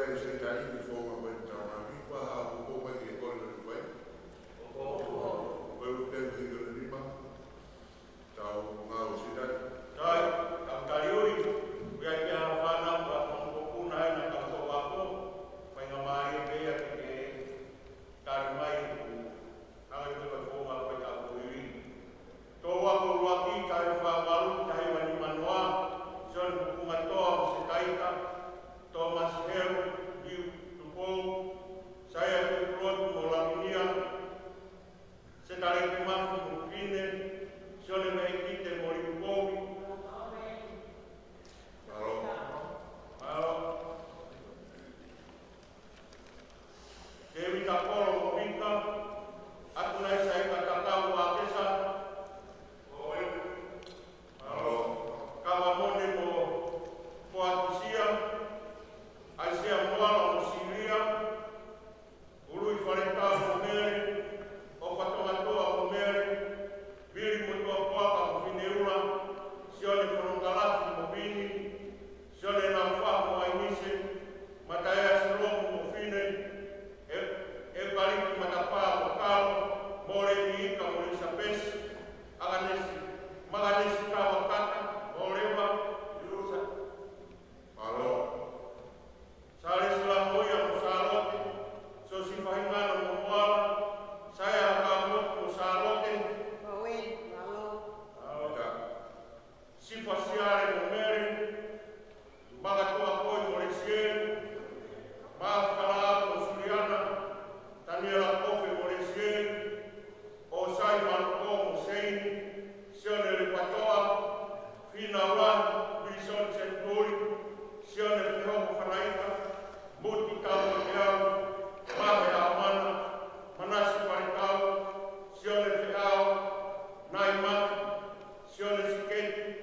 Where is it that before I went down? I mean, what happened? What went you going to fight? Where would they be going to be? Now, see that? Dai, ang kayuy, kaya kaya panang pangkukunay na kangkawako, may ngamari kaya kaya karimay ang ito pagpunga ko ikakuwi. Towa ko waki kaya famaru kaya manimanwa, John Bukumato, si Taita, Thomas Hero, Liu Tupo, saya Tuklot Molaminia, setari kumafu mukine, Sione meikite moriupowi. Malo. Dewi takoro mopika. Aku nai saya katakau akesa. Malo. Kawamone mo poatisia. Aisia moala mosilia. Ului farentau momere. Ofatomatoa momere. Bili mutua poaka mufineula, sione frontalati mobini, sione nafamu ainise, mataya silomu mufine, baliki matapaa mokalo, more diika molisa pesi, maganesi kawa kata, morewa, ilusa. Malo. Sari silamoya musalote, sosifahingano mumuala, saya akamut musalote, si pasiare momere, magatua poi moresieri, maafkala Suliana, Daniela Kofe moresieri, Osai Marco Museini, Sione Lipatoa, Fina Wan, Bison Centuri, Sione Fehomo Fanaika, Muti Kamo Deau, Mahe Amana, Manasi Parikau, Sione Feau, Naimah, Sione Siketi,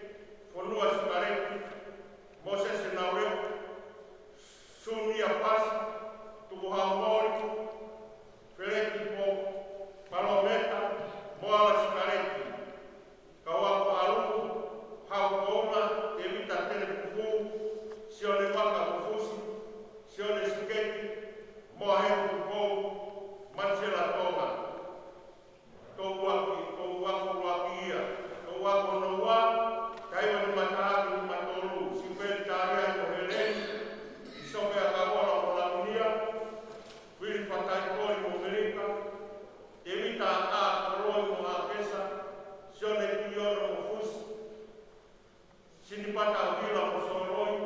Fonua Sikareti, Moses Naureu, Sunia Paz, Tubuhamori, Fereti Po, Palometa, Moala Sikareti, Kawapo Aruku, Haukona, Evita Telekufu, Sione Waka Kufusi, Sione Siketi, Moahetu Po, Marcela Toga, Toguaku Wakia, Toguaku Noa, Kaiwa ni matahaki ni matolu, sipeli taria iko heleni, isoke akawola kolaminia, wili patai koli mumelika, evita koroi muhakesa, sione kiyono mufusi, sinipata vila musoroi,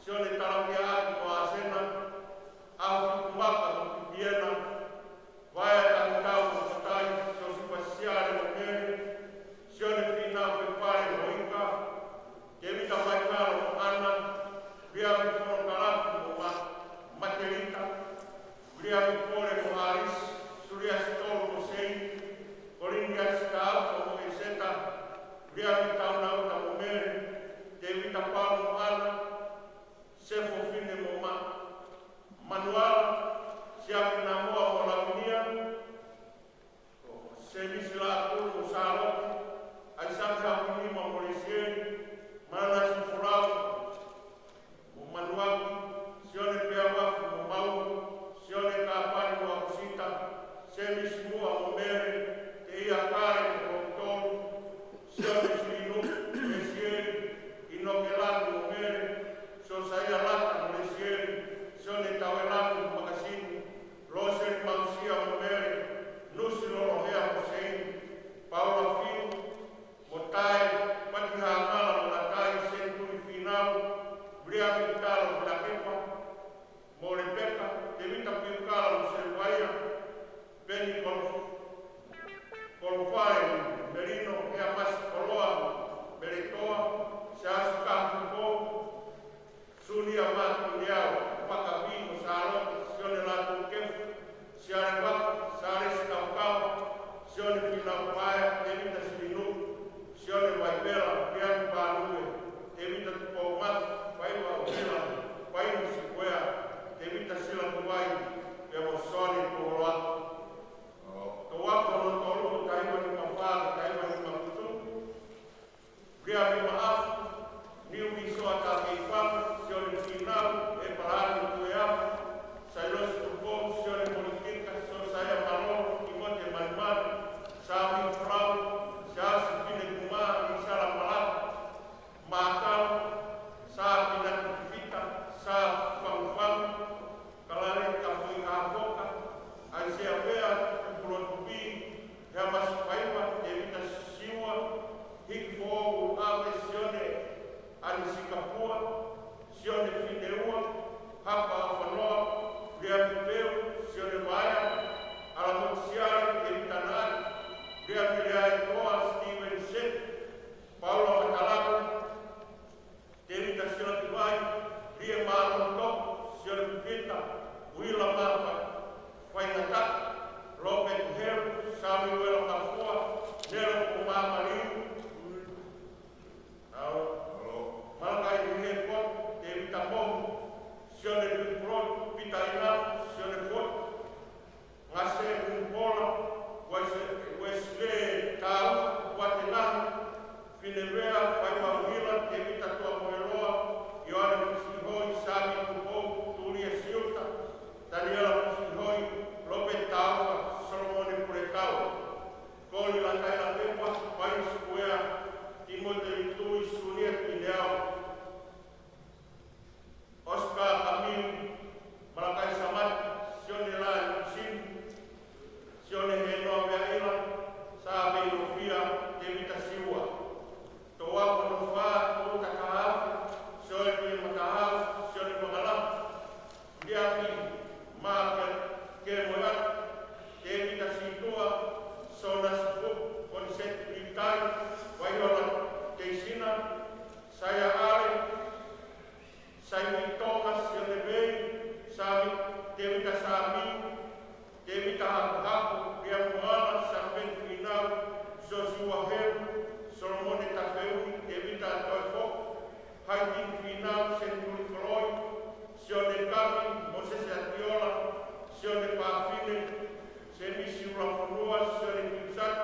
sione talakia aki muasena, au kumbaka Pita, Willa Marfa, Whainata, Robert Hell, Samuel Kafua, Nero Kumama Liu, Malakai Hepot, David Tamom, Sione Duprot, Pita Ina, Sione Pot, Ngase Kumpola, Wesley Tau, Watenang, Finevea, Waiwa Willa, David Tatua Moeloa, Ioane Fisihoi, Sami Tupo, Tulia Siuta, Daniela Fisihoi, Robert Taufa, Solomone Puretau, Koli Lakaila Pepa, Pais Kuea, Timotei Tui, Suniat Pineau, Oscar Amin, Malakai Samat, Sione Lan Sin, Sione Heno Veaila, Sabe Rufia, Devita Siwa, Toa Konofa, Tuta Kahaf, Sione Makahaf, Sione Magalap, Diaki, Maka, Kemoat, Devita Situa, Sonas Buk, Konset Litai, Wayola, Keisina, Saya Ale, Saimi Thomas, Sione Bay, Sami, Devita Sami, Devita Haku, Biamuana, Sampen Final, Joshua Hel, Solomone Tafeu, Devita Toifo, Haidin Final, Senturi Floyd, Sione Kami, Moses Atiola, Sione Pafine, Semi Siula Fonua, Sione Kimsat,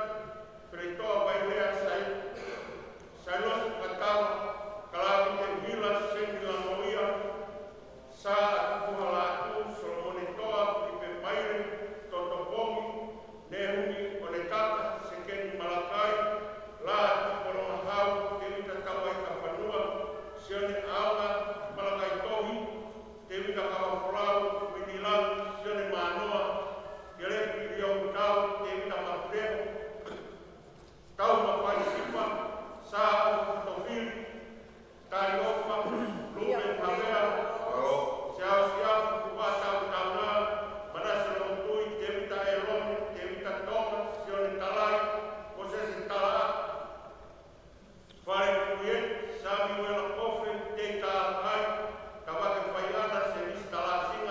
Pretoa Bailea Sailos Katama, Kalabi Tembila, Sendila Noia, Saat Kuhalatu, Solomone Toa, Pipe Maire, Totopomi, Nehumi, Onetaka, Sekeni Malakai, Laati Koromahau, Devita Kawai Kapanua, Sione Aula, Malakai Tohi, Devita Kawafulau, Winilang, Sione Manoa, Yelepi Liautau, Devita Mafreo, Tau Mafai Sipa, Sao Tofil, Tariofa, Ruben Havea, Siao Siao, Kupatau Tauna, Manasa Lomtui, Devita Elon, Devita Thomas, Sione Talai, Moses Talaa, Fare Kuyet, Samuel Kofe, Deita Alkai, Kabake Fayana, Senis Talasinga,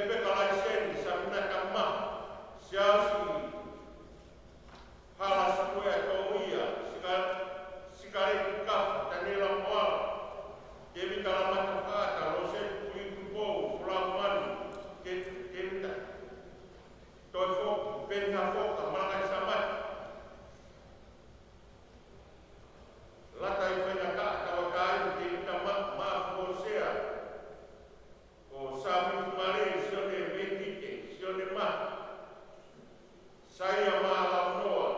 peka laisen sabna kama siasi halas kue atau iya sikari kaf tanila moal demi kalamat kata losen kuipo fulaman kenta toifo pentafo kamalakan samat latai penaka tawakai demi tamak maaf bosea o sami kumare sione metike sione mah saya malam noa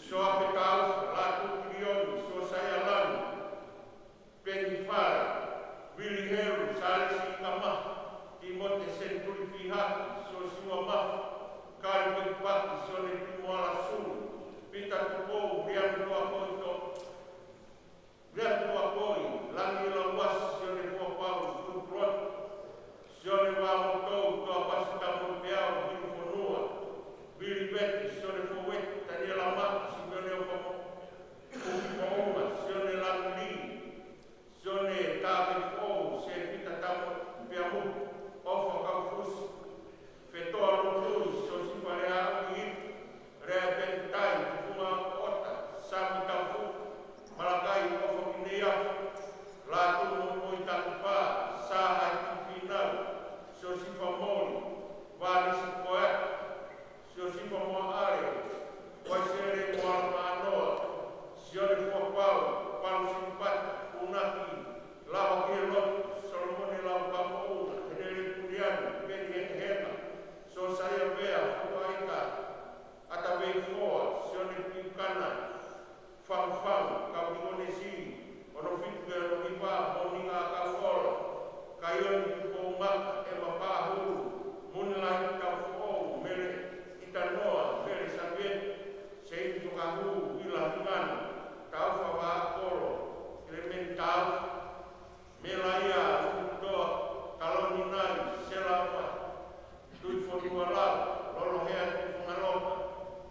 soa petau laku krioni so saya lan penifar Willy Heru sale si kamah timote senturi pihak so siwa mah kari pekpaki sione timoala sun pita tupo biar tua konto biar tua koi langi lawas sione tua pau kuprot sione wau tau tua pasita murpiau hirufonua Billy Betty sione fowet tania lama sione opo ukimauma sione langli sione tabe fo se pita tamu piamu ofa kaufus fetoa lutui so si parea uit rea bentai kufuma ota sami kafu malakai ofa kinea latu mumui takupa saha kifinau so si famoli wali si koe so si famoare waisere moala anoa sione fuapau palu simpat unaki lawa kielot solomone lawa pamouna henele kulianu beni hena so saya bea fuaika atawei foa sione pikana fam kau ingonesi ono fitu no ipa moninga kafola kayon ko mak e mapahu munla ka fo mele itanoa mele sabien sei to kahu ilahan kau fa kolo elemental melaya untuk kalau ninai selafa tui fotuala lolo hean fungalok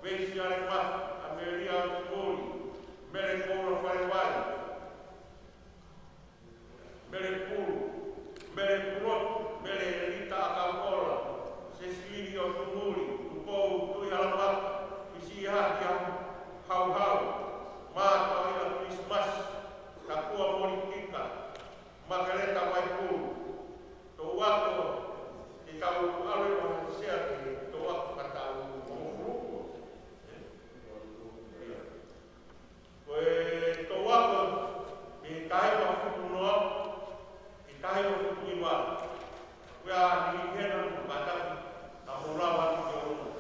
besi alemah amelia muli mele kolo falewai mele pulu mele pulot mele lita akakola sesili o tumuli tupou tui alamak isiha yang hau-hau mata ila Christmas takua politika makaleta waipulu towako ikau ale manusia towako katau mufruku koe towako ikai mafutu noa ikai mafutu iwa wea nilihena kubataki namulawa kiorona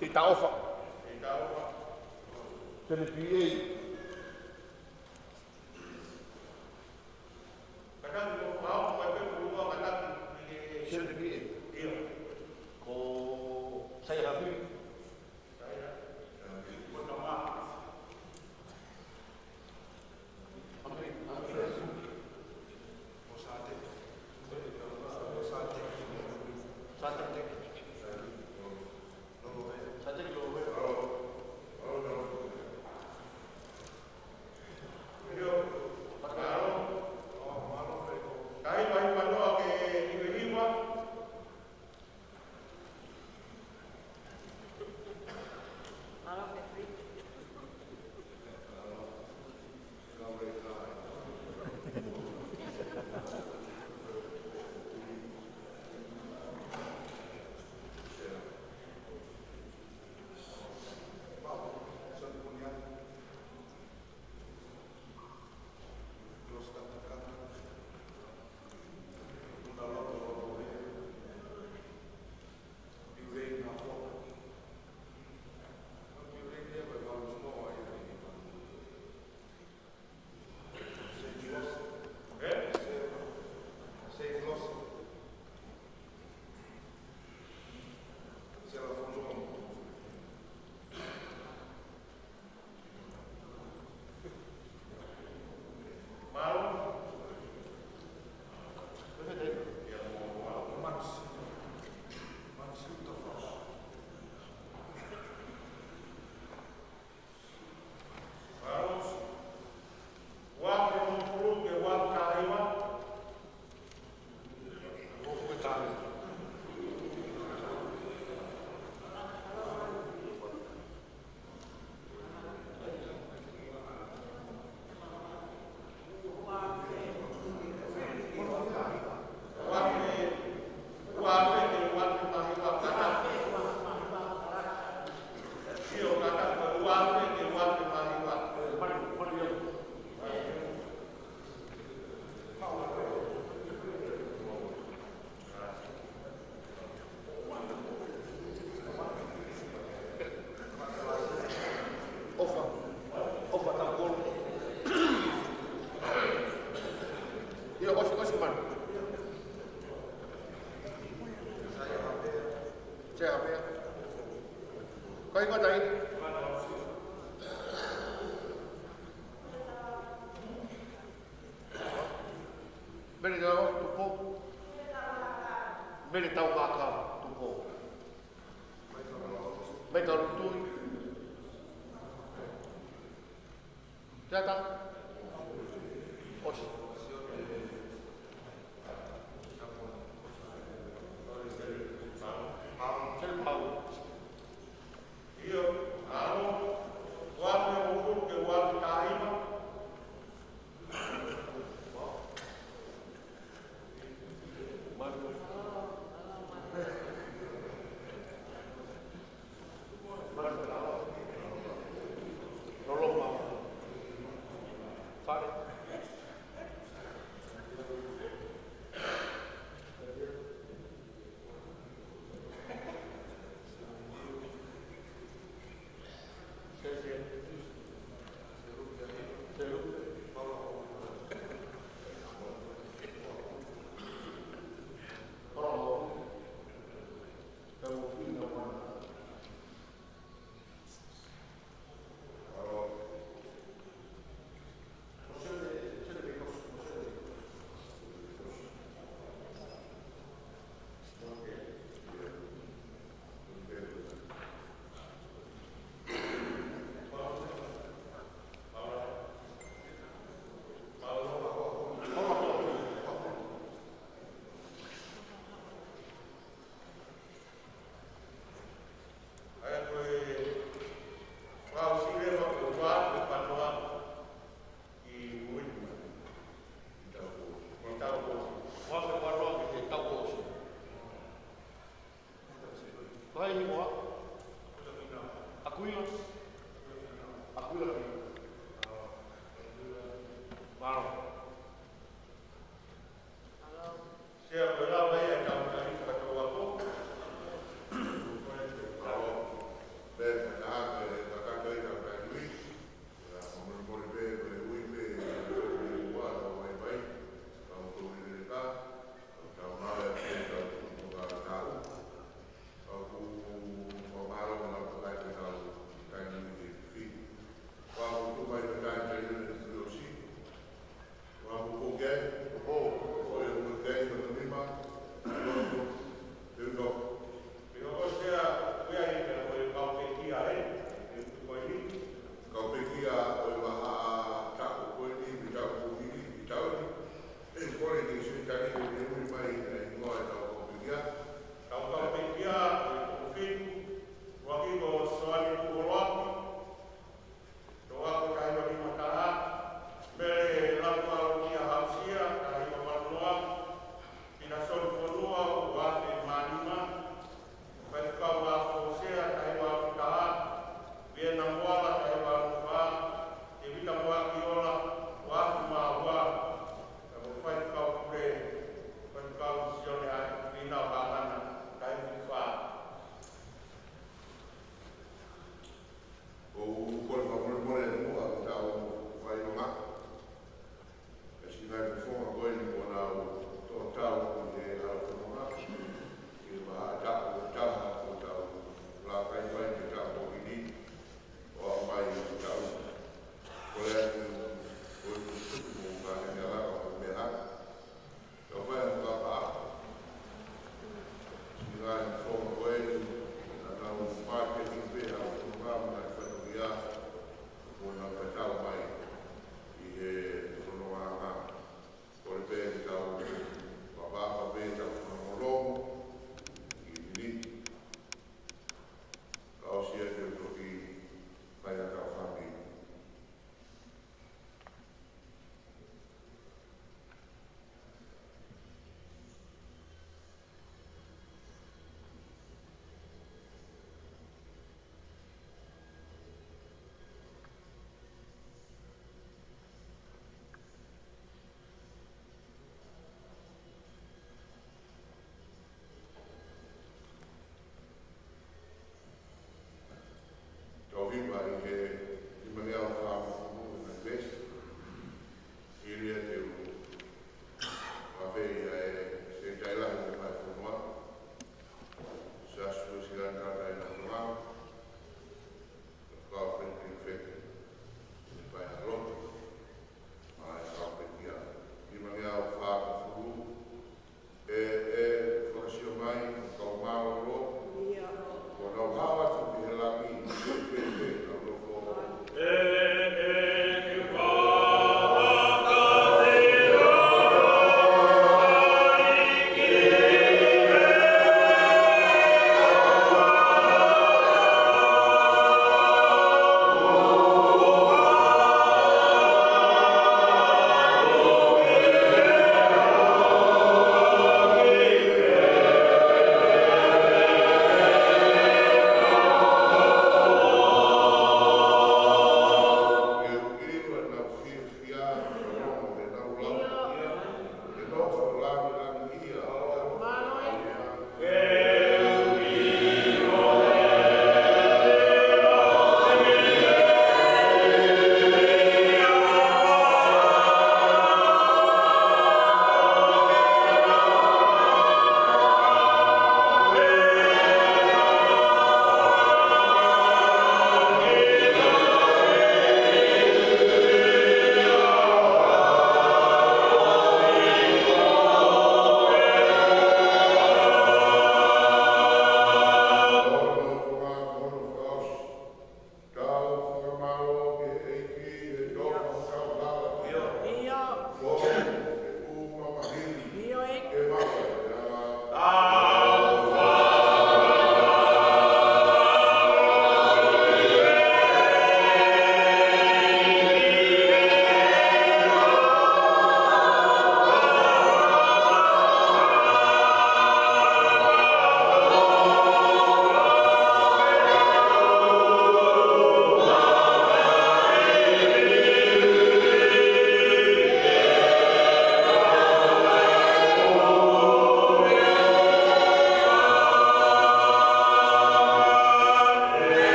Tita ofa. Tene PA. kadang mau pakai rumah kadang Tene PA. iya Ko saya rapi. saya pertama Ia osi man. Saya apa ya? Kau ingat tadi? Beri tahu tupo. Beri tahu makam tupo. Beri tahu tu. Datang. Osi.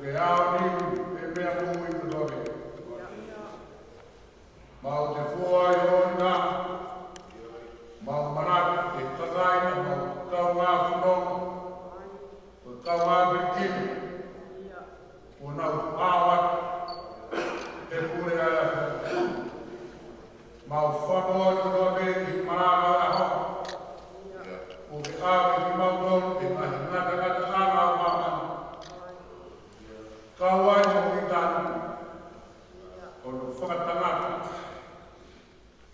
ke ao ni e mea mui ku tore. Mau te fua i ona, mau manat te kagaina, mau kau ngā whanonga, o kau ngā birikini, o nau awat, e pure ai a whanonga. Mau whanoa i tore ki maranga a ho, o ke awe ki mau tonu, e ngahi ngata anga o mamani. Kau ai mo i tanu, o no whakatangata,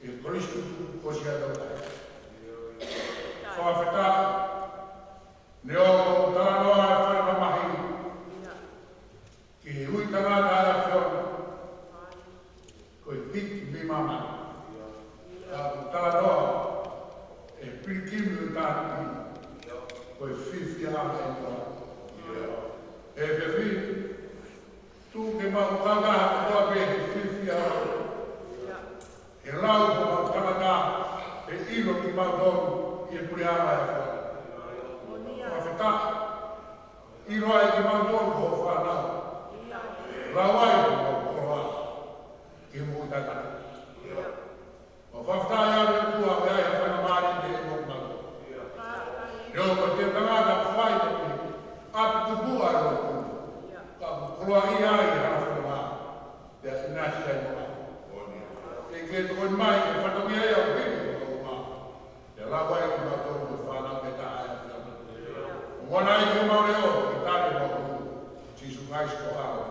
e Kristu o si ata utai. Whawheta, ne o o tānoa e wharewa mahi, ki he hui tangata e a whiona, ko e piki mi mama. Ka o tānoa e pirikimu i tāti, ko e whiwhi a e toa. E whiwhi, tu ke mau tanga toa pe e whiwhi a o. E lau ko mau tangata e ilo ki mau tonu i e puriama e whai. Whawheta, ilo ai ki mau tonu ho whanau. Lau ai ko mau koroa ki mui tataka. O whawheta e aru e tua e ai a whana maari te e mok mau. Reo ko te tangata whai te ki api tupua e roku. Ka koroa i ai e hana whana maa. Te a inasi ai mok. Ke tōi mai ke whatongi ai au hini o maa. Te lawa i ki mātou te whanau me tā ai a whiama. O wana i ke maureo ki tāne mōku, Jesus Christ o ao.